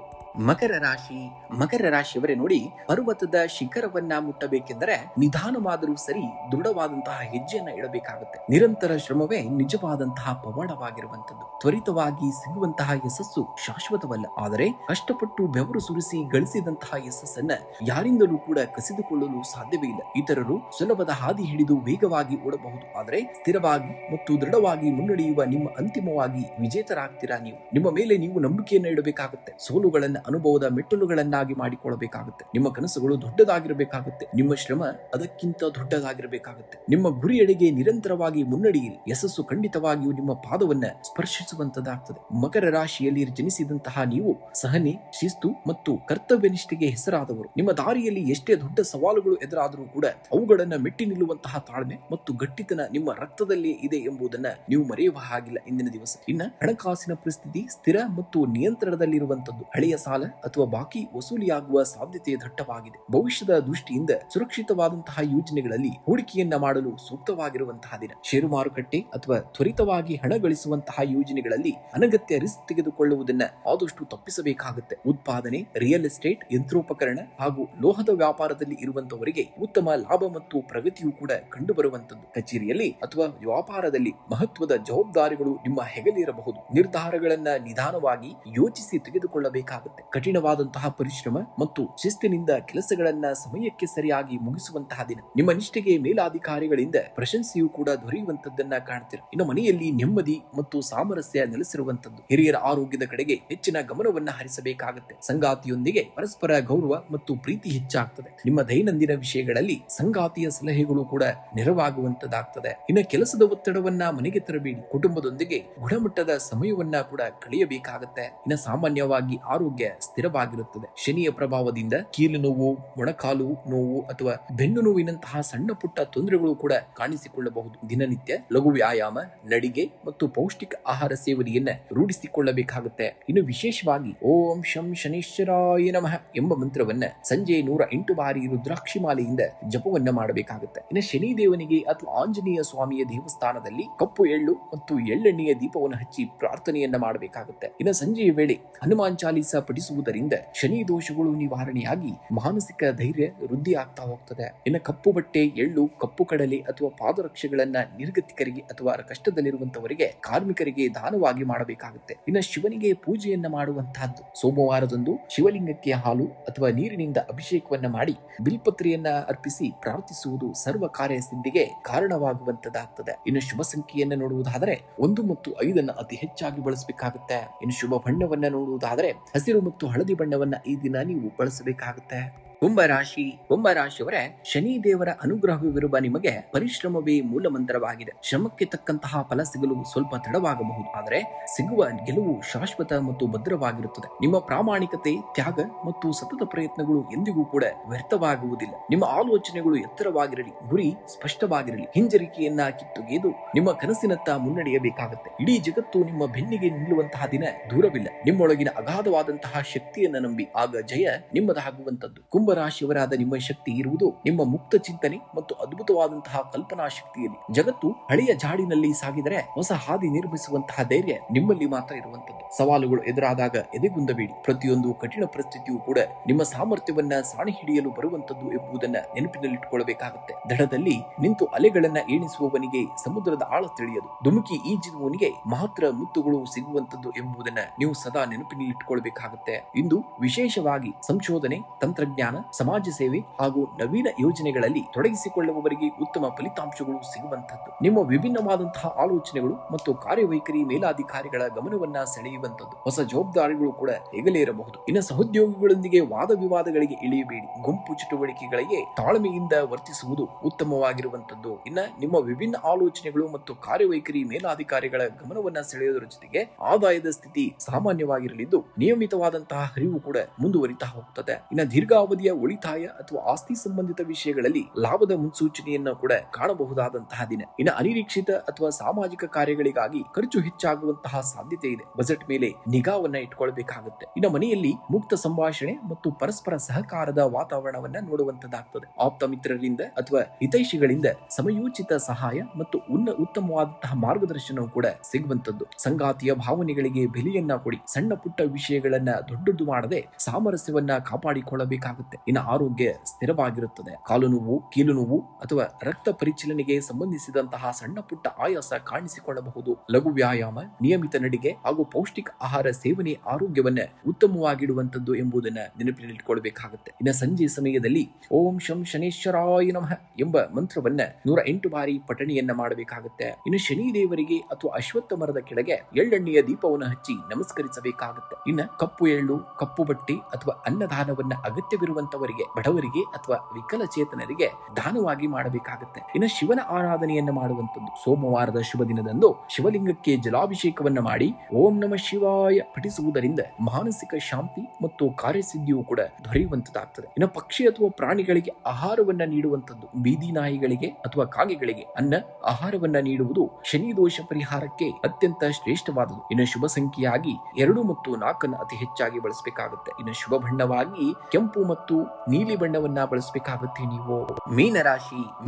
ಮಕರ ರಾಶಿಯವರೇ ನೋಡಿ, ಪರ್ವತದ ಶಿಖರವನ್ನ ಮುಟ್ಟಬೇಕೆಂದರೆ ನಿಧಾನವಾದರೂ ಸರಿ ದೃಢವಾದಂತಹ ಹೆಜ್ಜೆಯನ್ನ ಇಡಬೇಕಾಗುತ್ತೆ. ನಿರಂತರ ಶ್ರಮವೇ ನಿಜವಾದಂತಹ ಪವಾಡವಾಗಿರುವಂತದ್ದು. ತ್ವರಿತವಾಗಿ ಸಿಗುವಂತಹ ಯಶಸ್ಸು ಶಾಶ್ವತವಲ್ಲ. ಆದರೆ ಕಷ್ಟಪಟ್ಟು ಬೆವರು ಸುರಿಸಿ ಗಳಿಸಿದಂತಹ ಯಶಸ್ಸನ್ನ ಯಾರಿಂದಲೂ ಕೂಡ ಕಸಿದುಕೊಳ್ಳಲು ಸಾಧ್ಯವೇ ಇಲ್ಲ. ಇತರರು ಸುಲಭದ ಹಾದಿ ಹಿಡಿದು ವೇಗವಾಗಿ ಓಡಬಹುದು, ಆದರೆ ಸ್ಥಿರವಾಗಿ ಮತ್ತು ದೃಢವಾಗಿ ಮುನ್ನಡೆಯುವ ನಿಮ್ಮ ಅಂತಿಮವಾಗಿ ವಿಜೇತರಾಗ್ತೀರಾ ನೀವು. ನಿಮ್ಮ ಮೇಲೆ ನೀವು ನಂಬಿಕೆಯನ್ನ ಇಡಬೇಕಾಗುತ್ತೆ. ಸೋಲುಗಳನ್ನ ಅನುಭವದ ಮೆಟ್ಟಲುಗಳನ್ನಾಗಿ ಮಾಡಿಕೊಳ್ಳಬೇಕಾಗುತ್ತೆ. ನಿಮ್ಮ ಕನಸುಗಳು ದೊಡ್ಡದಾಗಿರಬೇಕಾಗುತ್ತೆ. ನಿಮ್ಮ ಶ್ರಮ ಅದಕ್ಕಿಂತ ದೊಡ್ಡದಾಗಿರಬೇಕಾಗುತ್ತೆ. ನಿಮ್ಮ ಗುರಿಯೆಡೆಗೆ ನಿರಂತರವಾಗಿ ಮುನ್ನಡೆಯಿರಿ. ಯಶಸ್ಸು ಖಂಡಿತವಾಗಿಯೂ ನಿಮ್ಮ ಪಾದವನ್ನ ಸ್ಪರ್ಶಿಸುವಂತದ್ದಾಗ್ತದೆ. ಮಕರ ರಾಶಿಯಲ್ಲಿ ಜನಿಸಿದಂತಹ ನೀವು ಸಹನೆ, ಶಿಸ್ತು ಮತ್ತು ಕರ್ತವ್ಯನಿಷ್ಠೆಗೆ ಹೆಸರಾದವರು. ನಿಮ್ಮ ದಾರಿಯಲ್ಲಿ ಎಷ್ಟೇ ದೊಡ್ಡ ಸವಾಲುಗಳು ಎದುರಾದರೂ ಕೂಡ ಅವುಗಳನ್ನ ಮೆಟ್ಟಿ ನಿಲ್ಲುವಂತಹ ತಾಳ್ಮೆ ಮತ್ತು ಗಟ್ಟಿತನ ನಿಮ್ಮ ರಕ್ತದಲ್ಲೇ ಇದೆ ಎಂಬುದನ್ನ ನೀವು ಮರೆಯುವ ಹಾಗಿಲ್ಲ ಇಂದಿನ ದಿವಸ. ಇನ್ನ ಹಣಕಾಸಿನ ಪರಿಸ್ಥಿತಿ ಸ್ಥಿರ ಮತ್ತು ನಿಯಂತ್ರಣದಲ್ಲಿರುವಂತದ್ದು. ಹಳೆಯ ಸಾಲ ಅಥವಾ ಬಾಕಿ ವಸೂಲಿಯಾಗುವ ಸಾಧ್ಯತೆ ದಟ್ಟವಾಗಿದೆ. ಭವಿಷ್ಯದ ದೃಷ್ಟಿಯಿಂದ ಸುರಕ್ಷಿತವಾದಂತಹ ಯೋಜನೆಗಳಲ್ಲಿ ಹೂಡಿಕೆಯನ್ನ ಮಾಡಲು ಸೂಕ್ತವಾಗಿರುವಂತಹ ದಿನ. ಷೇರು ಮಾರುಕಟ್ಟೆ ಅಥವಾ ತ್ವರಿತವಾಗಿ ಹಣ ಗಳಿಸುವಂತಹ ಯೋಜನೆಗಳಲ್ಲಿ ಅನಗತ್ಯ ರಿಸ್ಕ್ ತೆಗೆದುಕೊಳ್ಳುವುದನ್ನ ಆದಷ್ಟು ತಪ್ಪಿಸಬೇಕಾಗುತ್ತೆ. ಉತ್ಪಾದನೆ, ರಿಯಲ್ ಎಸ್ಟೇಟ್, ಯಂತ್ರೋಪಕರಣ ಹಾಗೂ ಲೋಹದ ವ್ಯಾಪಾರದಲ್ಲಿ ಇರುವಂತವರಿಗೆ ಉತ್ತಮ ಲಾಭ ಮತ್ತು ಪ್ರಗತಿಯೂ ಕೂಡ ಕಂಡುಬರುವಂತದ್ದು. ಕಚೇರಿಯಲ್ಲಿ ಅಥವಾ ವ್ಯಾಪಾರದಲ್ಲಿ ಮಹತ್ವದ ಜವಾಬ್ದಾರಿಗಳು ನಿಮ್ಮ ಹೆಗಲಿರಬಹುದು. ನಿರ್ಧಾರಗಳನ್ನ ನಿಧಾನವಾಗಿ ಯೋಚಿಸಿ ತೆಗೆದುಕೊಳ್ಳಬೇಕಾಗುತ್ತೆ. ಕಠಿಣವಾದಂತಹ ಪರಿಶ್ರಮ ಮತ್ತು ಶಿಸ್ತಿನಿಂದ ಕೆಲಸಗಳನ್ನ ಸಮಯಕ್ಕೆ ಸರಿಯಾಗಿ ಮುಗಿಸುವಂತಹ ದಿನ. ನಿಮ್ಮ ನಿಷ್ಠೆಗೆ ಮೇಲಾಧಿಕಾರಿಗಳಿಂದ ಪ್ರಶಂಸೆಯೂ ಕೂಡ ದೊರೆಯುವಂತದ್ದನ್ನ ಕಾಣ್ತೀರ. ಇನ್ನು ಮನೆಯಲ್ಲಿ ನೆಮ್ಮದಿ ಮತ್ತು ಸಾಮರಸ್ಯ ನೆಲೆಸಿರುವಂತದ್ದು. ಹಿರಿಯರ ಆರೋಗ್ಯದ ಕಡೆಗೆ ಹೆಚ್ಚಿನ ಗಮನವನ್ನ ಹರಿಸಬೇಕಾಗುತ್ತೆ. ಸಂಗಾತಿಯೊಂದಿಗೆ ಪರಸ್ಪರ ಗೌರವ ಮತ್ತು ಪ್ರೀತಿ ಹೆಚ್ಚಾಗ್ತದೆ. ನಿಮ್ಮ ದೈನಂದಿನ ವಿಷಯಗಳಲ್ಲಿ ಸಂಗಾತಿಯ ಸಲಹೆಗಳು ಕೂಡ ನೆರವಾಗುವಂತದ್ದಾಗ್ತದೆ. ಇನ್ನು ಕೆಲಸದ ಒತ್ತಡವನ್ನ ಮನೆಗೆ ತರಬೇಡಿ. ಕುಟುಂಬದೊಂದಿಗೆ ಗುಣಮಟ್ಟದ ಸಮಯವನ್ನ ಕೂಡ ಕಳೆಯಬೇಕಾಗುತ್ತೆ. ಮಾಡಬೇಕಾಗುತ್ತೆ. ಇನ್ನು ಸಾಮಾನ್ಯವಾಗಿ ಆರೋಗ್ಯ ಸ್ಥಿರವಾಗಿರುತ್ತದೆ. ಶನಿಯ ಪ್ರಭಾವದಿಂದ ಕೀಲು ನೋವು, ಮೊಣಕಾಲು ನೋವು ಅಥವಾ ಬೆನ್ನು ನೋವಿನಂತಹ ಸಣ್ಣ ಪುಟ್ಟ ತೊಂದರೆಗಳು ಕೂಡ ಕಾಣಿಸಿಕೊಳ್ಳಬಹುದು. ದಿನನಿತ್ಯ ಲಘು ವ್ಯಾಯಾಮ, ನಡಿಗೆ ಮತ್ತು ಪೌಷ್ಟಿಕ ಆಹಾರ ಸೇವನೆಯನ್ನ ರೂಢಿಸಿಕೊಳ್ಳಬೇಕಾಗುತ್ತೆ. ಇನ್ನು ವಿಶೇಷವಾಗಿ ಓಂ ಶಂ ಶನೀಶ್ವರಾಯ ನಮಃ ಎಂಬ ಮಂತ್ರವನ್ನ ಸಂಜೆ 108 ಬಾರಿ ರುದ್ರಾಕ್ಷಿ ಮಾಲೆಯಿಂದ ಜಪವನ್ನ ಮಾಡಬೇಕಾಗುತ್ತೆ. ಇನ್ನು ಶನಿ ದೇವನಿಗೆ ಅಥವಾ ಆಂಜನೇಯ ಸ್ವಾಮಿಯ ದೇವಸ್ಥಾನದಲ್ಲಿ ಕಪ್ಪು ಎಳ್ಳು ಮತ್ತು ಎಳ್ಳೆಣ್ಣೆಯ ದೀಪವನ್ನು ಹಚ್ಚಿ ಪ್ರಾರ್ಥನೆಯನ್ನ ಮಾಡಬೇಕಾಗುತ್ತೆ. ಇನ್ನು ಸಂಜೆಯ ವೇಳೆ ಹನುಮಾನ್ ಚಾಲೀಸ ಪಠಿಸುವುದರಿಂದ ಶನಿ ದೋಷಗಳು ನಿವಾರಣೆಯಾಗಿ ಮಾನಸಿಕ ಧೈರ್ಯ ವೃದ್ಧಿ ಆಗ್ತಾ ಹೋಗ್ತದೆ. ಇನ್ನು ಕಪ್ಪು ಬಟ್ಟೆ, ಎಳ್ಳು, ಕಪ್ಪು ಕಡಲೆ ಅಥವಾ ಪಾದರಕ್ಷೆಗಳನ್ನ ನಿರ್ಗತಿಕರಿಗೆ ಅಥವಾ ಕಷ್ಟದಲ್ಲಿರುವಂತವರಿಗೆ, ಕಾರ್ಮಿಕರಿಗೆ ದಾನವಾಗಿ ಮಾಡಬೇಕಾಗುತ್ತೆ. ಇನ್ನು ಶಿವನಿಗೆ ಪೂಜೆಯನ್ನ ಮಾಡುವಂತಹದ್ದು. ಸೋಮವಾರದಂದು ಶಿವಲಿಂಗಕ್ಕೆ ಹಾಲು ಅಥವಾ ನೀರಿನಿಂದ ಅಭಿಷೇಕವನ್ನ ಮಾಡಿ ಬಿಲ್ಪತ್ರೆಯನ್ನ ಅರ್ಪಿಸಿ ಪ್ರಾರ್ಥಿಸುವುದು ಸರ್ವ ಕಾರ್ಯ ಸಿದ್ಧಿಗೆ ಕಾರಣವಾಗುವಂತದ್ದಾಗ್ತದೆ. ಇನ್ನು ಶುಭ ಸಂಖ್ಯೆಯನ್ನ ನೋಡುವುದಾದರೆ 1 ಮತ್ತು 5 ಅತಿ ಹೆಚ್ಚಾಗಿ ಬಳಸಬೇಕಾಗುತ್ತೆ. ಇನ್ನು ಶುಭ ಬಣ್ಣವನ್ನ ನೋಡುವುದಾದರೆ ಹಸಿರು ಮತ್ತು ಹಳದಿ ಬಣ್ಣವನ್ನ ಈ ದಿನ ನೀವು ಬಳಸಬೇಕಾಗುತ್ತೆ. ಕುಂಭರಾಶಿಯವರೇ, ಶನಿ ದೇವರ ಅನುಗ್ರಹವಿರುವ ನಿಮಗೆ ಪರಿಶ್ರಮವೇ ಮೂಲ ಮಂತ್ರವಾಗಿದೆ. ಶ್ರಮಕ್ಕೆ ತಕ್ಕಂತಹ ಫಲ ಸಿಗಲು ಸ್ವಲ್ಪ ತಡವಾಗಬಹುದು, ಆದರೆ ಸಿಗುವ ಗೆಲುವು ಶಾಶ್ವತ ಮತ್ತು ಭದ್ರವಾಗಿರುತ್ತದೆ. ನಿಮ್ಮ ಪ್ರಾಮಾಣಿಕತೆ, ತ್ಯಾಗ ಮತ್ತು ಸತತ ಪ್ರಯತ್ನಗಳು ಎಂದಿಗೂ ಕೂಡ ವ್ಯರ್ಥವಾಗುವುದಿಲ್ಲ. ನಿಮ್ಮ ಆಲೋಚನೆಗಳು ಎತ್ತರವಾಗಿರಲಿ, ಗುರಿ ಸ್ಪಷ್ಟವಾಗಿರಲಿ. ಹಿಂಜರಿಕೆಯನ್ನ ಕಿತ್ತೊಗೆದು ನಿಮ್ಮ ಕನಸಿನತ್ತ ಮುನ್ನಡೆಯಬೇಕಾಗುತ್ತೆ. ಇಡೀ ಜಗತ್ತು ನಿಮ್ಮ ಬೆನ್ನಿಗೆ ನಿಲ್ಲುವಂತಹ ದಿನ ದೂರವಿಲ್ಲ. ನಿಮ್ಮೊಳಗಿನ ಅಗಾಧವಾದಂತಹ ಶಕ್ತಿಯನ್ನ ನಂಬಿ ಆಗ ಜಯ ನಿಮ್ಮದಾಗುವಂತದ್ದು. ಕುಂಭರಾಶಿಯವರಾದ ನಿಮ್ಮ ಶಕ್ತಿ ಇರುವುದು ನಿಮ್ಮ ಮುಕ್ತ ಚಿಂತನೆ ಮತ್ತು ಅದ್ಭುತವಾದಂತಹ ಕಲ್ಪನಾ ಶಕ್ತಿಯಲ್ಲಿ. ಜಗತ್ತು ಹಳೆಯ ಜಾಡಿನಲ್ಲಿ ಸಾಗಿದರೆ ಹೊಸ ಹಾದಿ ನಿರ್ಮಿಸುವಂತಹ ಧೈರ್ಯ ನಿಮ್ಮಲ್ಲಿ ಮಾತ್ರ ಇರುವಂತದ್ದು. ಸವಾಲುಗಳು ಎದುರಾದಾಗ ಎದೆಗುಂದಬೇಡಿ. ಪ್ರತಿಯೊಂದು ಕಠಿಣ ಪರಿಸ್ಥಿತಿಯೂ ಕೂಡ ನಿಮ್ಮ ಸಾಮರ್ಥ್ಯವನ್ನ ಸಾಣಿ ಹಿಡಿಯಲು ಬರುವಂತದ್ದು ಎಂಬುದನ್ನ ನೆನಪಿನಲ್ಲಿಟ್ಟುಕೊಳ್ಳಬೇಕಾಗುತ್ತೆ. ದಡದಲ್ಲಿ ನಿಂತು ಅಲೆಗಳನ್ನ ಎಣಿಸುವವನಿಗೆ ಸಮುದ್ರದ ಆಳ ತಿಳಿಯದು. ಧುಮುಕಿ ಈಜುವವನಿಗೆ ಮಾತ್ರ ಮುತ್ತುಗಳು ಸಿಗುವಂತದ್ದು ಎಂಬುದನ್ನ ನೀವು ಸದಾ ನೆನಪಿನಲ್ಲಿಟ್ಟುಕೊಳ್ಳಬೇಕಾಗುತ್ತೆ. ಇಂದು ವಿಶೇಷವಾಗಿ ಸಂಶೋಧನೆ, ತಂತ್ರಜ್ಞಾನ, ಸಮಾಜ ಸೇವೆ ಹಾಗೂ ನವೀನ ಯೋಜನೆಗಳಲ್ಲಿ ತೊಡಗಿಸಿಕೊಳ್ಳುವವರಿಗೆ ಉತ್ತಮ ಫಲಿತಾಂಶಗಳು ಸಿಗುವಂತದ್ದು. ನಿಮ್ಮ ವಿಭಿನ್ನವಾದಂತಹ ಆಲೋಚನೆಗಳು ಮತ್ತು ಕಾರ್ಯವೈಖರಿ ಮೇಲಾಧಿಕಾರಿಗಳ ಗಮನವನ್ನ ಸೆಳೆಯುವಂತದ್ದು. ಹೊಸ ಜವಾಬ್ದಾರಿಗಳು ಕೂಡ ಹೆಗಲೇರಬಹುದು. ಇನ್ನು ಸಹೋದ್ಯೋಗಿಗಳೊಂದಿಗೆ ವಾದ ವಿವಾದಗಳಿಗೆ ಇಳಿಯಬೇಡಿ. ಗುಂಪು ಚಟುವಟಿಕೆಗಳಿಗೆ ತಾಳ್ಮೆಯಿಂದ ವರ್ತಿಸುವುದು ಉತ್ತಮವಾಗಿರುವಂತದ್ದು. ಇನ್ನ ನಿಮ್ಮ ವಿಭಿನ್ನ ಆಲೋಚನೆಗಳು ಮತ್ತು ಕಾರ್ಯವೈಖರಿ ಮೇಲಾಧಿಕಾರಿಗಳ ಗಮನವನ್ನ ಸೆಳೆಯುವುದರ ಜೊತೆಗೆ ಆದಾಯದ ಸ್ಥಿತಿ ಸಾಮಾನ್ಯವಾಗಿರಲಿದ್ದು ನಿಯಮಿತವಾದಂತಹ ಹರಿವು ಕೂಡ ಮುಂದುವರಿತಾ ಹೋಗ್ತದೆ. ಇನ್ನು ದೀರ್ಘಾವಧಿಯ ಉಳಿತಾಯ ಅಥವಾ ಆಸ್ತಿ ಸಂಬಂಧಿತ ವಿಷಯಗಳಲ್ಲಿ ಲಾಭದ ಮುನ್ಸೂಚನೆಯನ್ನು ಕೂಡ ಕಾಣಬಹುದಾದಂತಹ ದಿನ. ಇನ್ನು ಅನಿರೀಕ್ಷಿತ ಅಥವಾ ಸಾಮಾಜಿಕ ಕಾರ್ಯಗಳಿಗಾಗಿ ಖರ್ಚು ಹೆಚ್ಚಾಗುವಂತಹ ಸಾಧ್ಯತೆ ಇದೆ. ಬಜೆಟ್ ಮೇಲೆ ನಿಗಾವನ್ನ ಇಟ್ಕೊಳ್ಬೇಕಾಗುತ್ತೆ. ಇನ್ನು ಮನೆಯಲ್ಲಿ ಮುಕ್ತ ಸಂಭಾಷಣೆ ಮತ್ತು ಪರಸ್ಪರ ಸಹಕಾರದ ವಾತಾವರಣವನ್ನ ನೋಡುವಂತದ್ದಾಗ್ತದೆ. ಆಪ್ತ ಮಿತ್ರರಿಂದ ಅಥವಾ ಹಿತೈಷಿಗಳಿಂದ ಸಮಯೋಚಿತ ಸಹಾಯ ಮತ್ತು ಉತ್ತಮವಾದಂತಹ ಮಾರ್ಗದರ್ಶನವೂ ಕೂಡ ಸಿಗುವಂತದ್ದು. ಸಂಗಾತಿಯ ಭಾವನೆಗಳಿಗೆ ಬೆಲೆಯನ್ನ ಕೊಡಿ. ಸಣ್ಣ ಪುಟ್ಟ ವಿಷಯಗಳನ್ನ ದೊಡ್ಡದು ಮಾಡದೆ ಸಾಮರಸ್ಯವನ್ನ ಕಾಪಾಡಿಕೊಳ್ಳಬೇಕಾಗುತ್ತೆ. ಇನ್ನು ಆರೋಗ್ಯ ಸ್ಥಿರವಾಗಿರುತ್ತದೆ. ಕಾಲು ನೋವು, ಕೀಲು ನೋವು ಅಥವಾ ರಕ್ತ ಪರಿಚಲನೆಗೆ ಸಂಬಂಧಿಸಿದಂತಹ ಸಣ್ಣ ಪುಟ್ಟ ಆಯಾಸ ಕಾಣಿಸಿಕೊಳ್ಳಬಹುದು. ಲಘು ವ್ಯಾಯಾಮ, ನಿಯಮಿತ ನಡಿಗೆ ಹಾಗೂ ಪೌಷ್ಟಿಕ ಆಹಾರ ಸೇವನೆ ಆರೋಗ್ಯವನ್ನ ಉತ್ತಮವಾಗಿಡುವಂತದ್ದು ಎಂಬುದನ್ನ ನೆನಪಿನಲ್ಲಿಟ್ಟುಕೊಳ್ಳಬೇಕಾಗುತ್ತೆ. ಇನ್ನು ಸಂಜೆ ಸಮಯದಲ್ಲಿ ಓಂ ಶಂ ಶನೇಶ್ವರಾಯ ನಮಃ ಎಂಬ ಮಂತ್ರವನ್ನ 108 ಬಾರಿ ಪಠಣೆಯನ್ನ ಮಾಡಬೇಕಾಗುತ್ತೆ. ಇನ್ನು ಶನಿ ದೇವರಿಗೆ ಅಥವಾ ಅಶ್ವತ್ಥ ಮರದ ಕೆಳಗೆ ಎಳ್ಳೆಣ್ಣೆಯ ದೀಪವನ್ನು ಹಚ್ಚಿ ನಮಸ್ಕರಿಸಬೇಕಾಗುತ್ತೆ. ಇನ್ನು ಕಪ್ಪು ಎಳ್ಳು, ಕಪ್ಪು ಬಟ್ಟೆ ಅಥವಾ ಅನ್ನದಾನವನ್ನ ಅಗತ್ಯವಿರುವಂತವರಿಗೆ, ಬಡವರಿಗೆ ಅಥವಾ ವಿಕಲಚೇತನರಿಗೆ ದಾನವಾಗಿ ಮಾಡಬೇಕಾಗುತ್ತೆ. ಇನ್ನು ಶಿವನ ಆರಾಧನೆಯನ್ನ ಮಾಡುವಂತದ್ದು. ಸೋಮವಾರದ ಶುಭ ದಿನದಂದು ಶಿವಲಿಂಗಕ್ಕೆ ಜಲಾಭಿಷೇಕವನ್ನ ಮಾಡಿ ಓಂ ನಮಃ ಶಿವಾಯ ಪಠಿಸುವುದರಿಂದ ಮಾನಸಿಕ ಶಾಂತಿ ಮತ್ತು ಕಾರ್ಯಸಿದ್ಧಿಯೂ ಕೂಡ ದೊರೆಯುವಂತದ್ದಾಗ್ತದೆ. ಇನ್ನು ಪಕ್ಷಿ ಅಥವಾ ಪ್ರಾಣಿಗಳಿಗೆ ಆಹಾರವನ್ನ ನೀಡುವಂತದ್ದು. ಬೀದಿ ನಾಯಿಗಳಿಗೆ ಅಥವಾ ಕಾಗೆಗಳಿಗೆ ಅನ್ನ ಆಹಾರವನ್ನ ನೀಡುವುದು ಶನಿ ದೋಷ ಪರಿಹಾರಕ್ಕೆ ಅತ್ಯಂತ ಶ್ರೇಷ್ಠವಾದುದು. ಇನ್ನು ಶುಭ ಸಂಖ್ಯೆಯಾಗಿ 2 ಮತ್ತು 4 ಅತಿ ಹೆಚ್ಚಾಗಿ ಬಳಸಬೇಕಾಗುತ್ತೆ. ಇನ್ನು ಶುಭ ಬಣ್ಣವಾಗಿ ಕೆಂಪು ಮತ್ತು ನೀಲಿ ಬಣ್ಣವನ್ನ ಬಳಸಬೇಕಾಗುತ್ತೆ. ನೀವು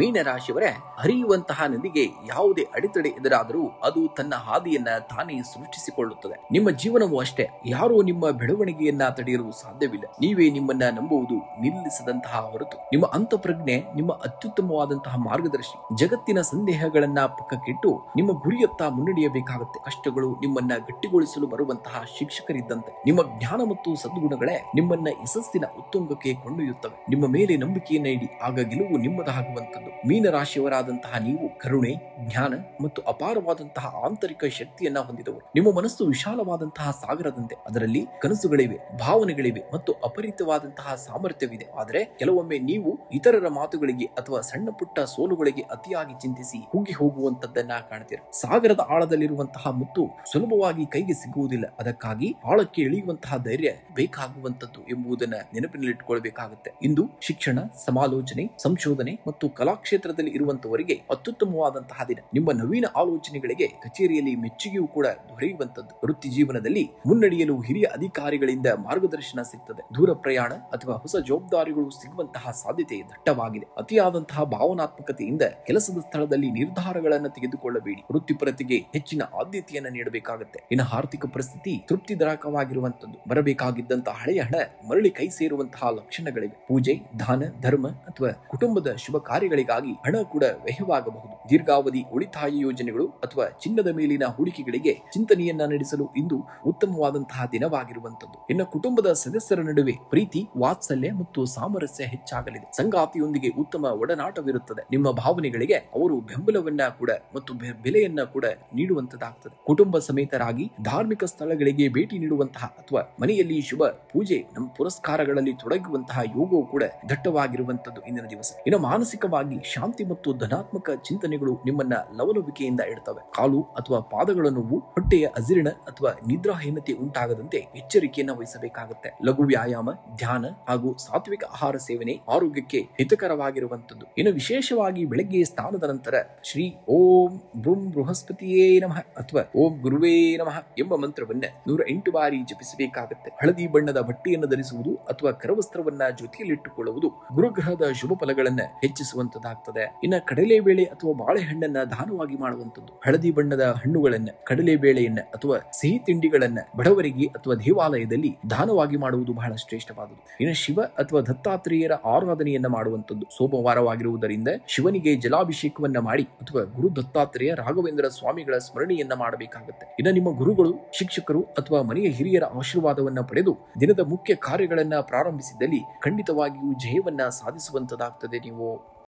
ಮೀನರಾಶಿಯವರೇ, ಹರಿಯುವಂತಹ ನದಿಗೆ ಯಾವುದೇ ಅಡೆತಡೆ ಎದುರಾದರೂ ಅದು ತನ್ನ ಹಾದಿಯನ್ನ ತಾನೇ ಸೃಷ್ಟಿಸಿಕೊಳ್ಳುತ್ತದೆ. ನಿಮ್ಮ ಜೀವನವೂ ಅಷ್ಟೇ. ಯಾರೋ ನಿಮ್ಮ ಬೆಳವಣಿಗೆಯನ್ನ ತಡೆಯಲು ಸಾಧ್ಯವಿಲ್ಲ. ನೀವೇ ನಿಮ್ಮನ್ನ ನಂಬುವುದು ನಿಲ್ಲಿಸದಂತಹ ಹೊರತು ನಿಮ್ಮ ಅಂತಃಪ್ರಜ್ಞೆ ನಿಮ್ಮ ಅತ್ಯುತ್ತಮವಾದಂತಹ ಮಾರ್ಗದರ್ಶಿ. ಜಗತ್ತಿನ ಸಂದೇಹಗಳನ್ನ ಪಕ್ಕಕ್ಕಿಟ್ಟು ನಿಮ್ಮ ಗುರಿಯತ್ತ ಮುನ್ನಡೆಯಬೇಕಾಗುತ್ತೆ. ಕಷ್ಟಗಳು ನಿಮ್ಮನ್ನ ಗಟ್ಟಿಗೊಳಿಸಲು ಬರುವಂತಹ ಶಿಕ್ಷಕರಿದ್ದಂತೆ. ನಿಮ್ಮ ಜ್ಞಾನ ಮತ್ತು ಸದ್ಗುಣಗಳೇ ನಿಮ್ಮನ್ನ ಯಶಸ್ಸಿನ ಉತ್ತುಂಗಕ್ಕೆ ಕೊಂಡೊಯ್ಯುತ್ತವೆ. ನಿಮ್ಮ ಮೇಲೆ ನಂಬಿಕೆಯನ್ನ ಇಡಿ, ಆಗ ಗೆಲುವು ನಿಮ್ಮದಾಗುವಂತದ್ದು. ಮೀನರಾಶಿಯವರಾದಂತಹ ನೀವು ಕರುಣೆ, ಜ್ಞಾನ ಮತ್ತು ಅಪಾರವಾದಂತಹ ಆಂತರಿಕ ಶಕ್ತಿಯನ್ನ ಹೊಂದಿದವರು. ನಿಮ್ಮ ಮನಸ್ಸು ವಿಶಾಲವಾದಂತಹ ಸಾಗರದಂತೆ. ಅದರಲ್ಲಿ ಕನಸುಗಳಿವೆ, ಭಾವನೆಗಳಿವೆ ಮತ್ತು ಅಪರಿತವಾದಂತಹ ಸಾಮರ್ಥ್ಯವಿದೆ. ಆದರೆ ಕೆಲವೊಮ್ಮೆ ನೀವು ಇತರರ ಮಾತುಗಳಿಗೆ ಅಥವಾ ಸಣ್ಣ ಪುಟ್ಟ ಸೋಲುಗಳಿಗೆ ಅತಿಯಾಗಿ ಚಿಂತಿಸಿ ಹುಗ್ಗಿ ಹೋಗುವಂತದ್ದನ್ನ ಕಾಣ್ತೀರ. ಸಾಗರದ ಆಳದಲ್ಲಿರುವಂತಹ ಮುತ್ತು ಸುಲಭವಾಗಿ ಕೈಗೆ ಸಿಗುವುದಿಲ್ಲ. ಅದಕ್ಕಾಗಿ ಆಳಕ್ಕೆ ಇಳಿಯುವಂತಹ ಧೈರ್ಯ ಬೇಕಾಗುವಂತದ್ದು ಎಂಬುದನ್ನ ನೆನಪಿನಲ್ಲಿಟ್ಟುಕೊಳ್ಬೇಕಾಗುತ್ತೆ. ಇಂದು ಶಿಕ್ಷಣ, ಸಮಾಲೋಚನೆ, ಸಂಶೋಧನೆ ಮತ್ತು ಕಲಾಕ್ಷೇತ್ರದಲ್ಲಿ ಇರುವಂತವರಿಗೆ ಅತ್ಯುತ್ತಮವಾದಂತಹ ದಿನ. ನಿಮ್ಮ ನವೀನ ಆಲೋಚನೆಗಳಿಗೆ ಕಚೇರಿಯಲ್ಲಿ ಮೆಚ್ಚುಗೆಯೂ ಕೂಡ ದೊರೆಯುವಂತದ್ದು. ವೃತ್ತಿ ಜೀವನದಲ್ಲಿ ಮುನ್ನಡೆಯಲು ಹಿರಿಯ ಅಧಿಕಾರಿಗಳಿಂದ ಮಾರ್ಗದರ್ಶನ ಸಿಗ್ತದೆ. ದೂರ ಪ್ರಯಾಣ ಅಥವಾ ಹೊಸ ಜವಾಬ್ದಾರಿಗಳು ಸಿಗುವಂತಹ ಸಾಧ್ಯತೆ ದಟ್ಟವಾಗಿದೆ. ಅತಿಯಾದಂತಹ ಭಾವನಾತ್ಮಕತೆಯಿಂದ ಕೆಲಸದ ಸ್ಥಳದಲ್ಲಿ ನಿರ್ಧಾರಗಳನ್ನು ತೆಗೆದುಕೊಳ್ಳಬೇಡಿ. ವೃತ್ತಿಪರತೆಗೆ ಹೆಚ್ಚಿನ ಆದ್ಯತೆಯನ್ನು ನೀಡಬೇಕಾಗುತ್ತೆ. ಇನ್ನು ಆರ್ಥಿಕ ಪರಿಸ್ಥಿತಿ ತೃಪ್ತಿದಾಯಕವಾಗಿರುವಂತದ್ದು. ಬರಬೇಕಾಗಿದ್ದಂತಹ ಹಳೆಯ ಹಣ ಮರಳಿ ಕೈ ಸೇರುವಂತಹ ಲಕ್ಷಣಗಳಿವೆ. ಪೂಜೆ, ದಾನ, ಧರ್ಮ ಅಥವಾ ಕುಟುಂಬದ ಶುಭ ಕಾರ್ಯಗಳಿಗಾಗಿ ಹಣ ಕೂಡ ವ್ಯಯವಾಗಬಹುದು. ದೀರ್ಘಾವಧಿ ಉಳಿತಾಯ ಯೋಜನೆಗಳು ಅಥವಾ ಚಿನ್ನದ ಮೇಲಿನ ಹೂಡಿಕೆಗಳಿಗೆ ಚಿಂತನೆಯನ್ನ ನಡೆಸಲು ಇಂದು ಉತ್ತಮವಾದಂತಹ ದಿನವಾಗಿರುವಂತದ್ದು. ಇನ್ನು ಕುಟುಂಬದ ಸದಸ್ಯರ ನಡುವೆ ಪ್ರೀತಿ, ವಾತ್ಸಲ್ಯ ಮತ್ತು ಸಾಮರಸ್ಯ ಹೆಚ್ಚಾಗಲಿದೆ. ಸಂಗಾತಿಯೊಂದಿಗೆ ಉತ್ತಮ ಒಡನಾಟವಿರುತ್ತದೆ. ನಿಮ್ಮ ಭಾವನೆಗಳಿಗೆ ಅವರು ಬೆಂಬಲವನ್ನ ಕೂಡ ಮತ್ತು ಬೆಲೆಯನ್ನ ಕೂಡ ನೀಡುವಂತದ್ದಾಗ್ತದೆ. ಕುಟುಂಬ ಸಮೇತರಾಗಿ ಧಾರ್ಮಿಕ ಸ್ಥಳಗಳಿಗೆ ಭೇಟಿ ನೀಡುವಂತಹ ಅಥವಾ ಮನೆಯಲ್ಲಿ ಶುಭ ಪೂಜೆ, ಪುರಸ್ಕಾರಗಳಲ್ಲಿ ತೊಡಗುವಂತಹ ಯೋಗವು ಕೂಡ ದಟ್ಟವಾಗಿರುವಂತದ್ದು ಇಂದಿನ ದಿವಸ. ಇನ್ನು ಮಾನಸಿಕವಾಗಿ ಶಾಂತಿ ಮತ್ತು ಧನಾತ್ಮಕ ಚಿಂತನೆಗಳು ನಿಮ್ಮನ್ನ ಲವಲವಿಕೆಯಿಂದ ಇಡ್ತವೆ. ಕಾಲು ಅಥವಾ ಪಾದಗಳ ನೋವು, ಹೊಟ್ಟೆಯ ಅಜೀರ್ಣ ಅಥವಾ ನಿದ್ರಾಹೀನತೆ ಉಂಟಾಗದಂತೆ ಎಚ್ಚರಿಕೆಯನ್ನು ವಹಿಸಬೇಕಾಗುತ್ತೆ. ಲಘು ವ್ಯಾಯಾಮ, ಧ್ಯಾನ ಹಾಗೂ ಸಾತ್ವಿಕ ಆಹಾರ ಸೇವನೆ ಆರೋಗ್ಯಕ್ಕೆ ಹಿತಕರವಾಗಿರುವಂತದ್ದು. ಇನ್ನು ವಿಶೇಷವಾಗಿ ಬೆಳಗ್ಗೆ ಸ್ನಾನದ ನಂತರ ಶ್ರೀ ಓಂ ಬೃಂ ಬೃಹಸ್ಪತಿಯೇ ನಮಃ ಅಥವಾ ಓಂ ಗುರುವೇ ನಮಃ ಎಂಬ ಮಂತ್ರವನ್ನ 108 ಬಾರಿ ಜಪಿಸಬೇಕಾಗುತ್ತೆ. ಹಳದಿ ಬಣ್ಣದ ಬಟ್ಟೆಯನ್ನು ಧರಿಸುವುದು ಅಥವಾ ಕರವಸ್ತ್ರವನ್ನ ಜೊತೆಯಲ್ಲಿಟ್ಟುಕೊಳ್ಳುವುದು ಗುರುಗ್ರಹದ ಶುಭ ಫಲಗಳನ್ನ ಹೆಚ್ಚಿಸುವಂತದ್ದಾಗ್ತದೆ. ಇನ್ನ ಕಡಲೆಬೇಳೆ ಅಥವಾ ಬಾಳೆಹಣ್ಣನ್ನ ದಾನವಾಗಿ ಮಾಡುವಂತದ್ದು. ಹಳದಿ ಬಣ್ಣದ ಹಣ್ಣುಗಳನ್ನ, ಕಡಲೆಬೇಳೆಯನ್ನ ಅಥವಾ ಸಿಹಿ ತಿಂಡಿಗಳನ್ನ ಬಡವರಿಗೆ ಅಥವಾ ದೇವಾಲಯದಲ್ಲಿ ದಾನವಾಗಿ ಮಾಡುವುದು ಬಹಳ ಶ್ರೇಷ್ಠವಾದುದು. ಇನ್ನು ಶಿವ ಅಥವಾ ದತ್ತಾತ್ರೇಯರ ಆರಾಧನೆಯನ್ನ ಮಾಡುವಂತದ್ದು. ಸೋಮವಾರವಾಗಿರುವುದರಿಂದ ಶಿವನಿಗೆ ಜಲಾಭಿಷೇಕವನ್ನ ಮಾಡಿ ಅಥವಾ ಗುರು ದತ್ತಾತ್ರೇಯ ರಾಘವೇಂದ್ರ ಸ್ವಾಮಿಗಳ ಸ್ಮರಣೆಯನ್ನ ಮಾಡಬೇಕಾಗುತ್ತೆ. ಇನ್ನು ನಿಮ್ಮ ಗುರುಗಳು, ಶಿಕ್ಷಕರು ಅಥವಾ ಮನೆಯ ಹಿರಿಯರ ಆಶೀರ್ವಾದವನ್ನ ಪಡೆದು ದಿನದ ಮುಖ್ಯ ಕಾರ್ಯಗಳನ್ನ ಪ್ರಾರಂಭಿಸಿದಲ್ಲಿ ಖಂಡಿತವಾಗಿಯೂ ಜಯವನ್ನ ಸಾಧಿಸುವಂತದಾಗ್ತದೆ ನೀವು.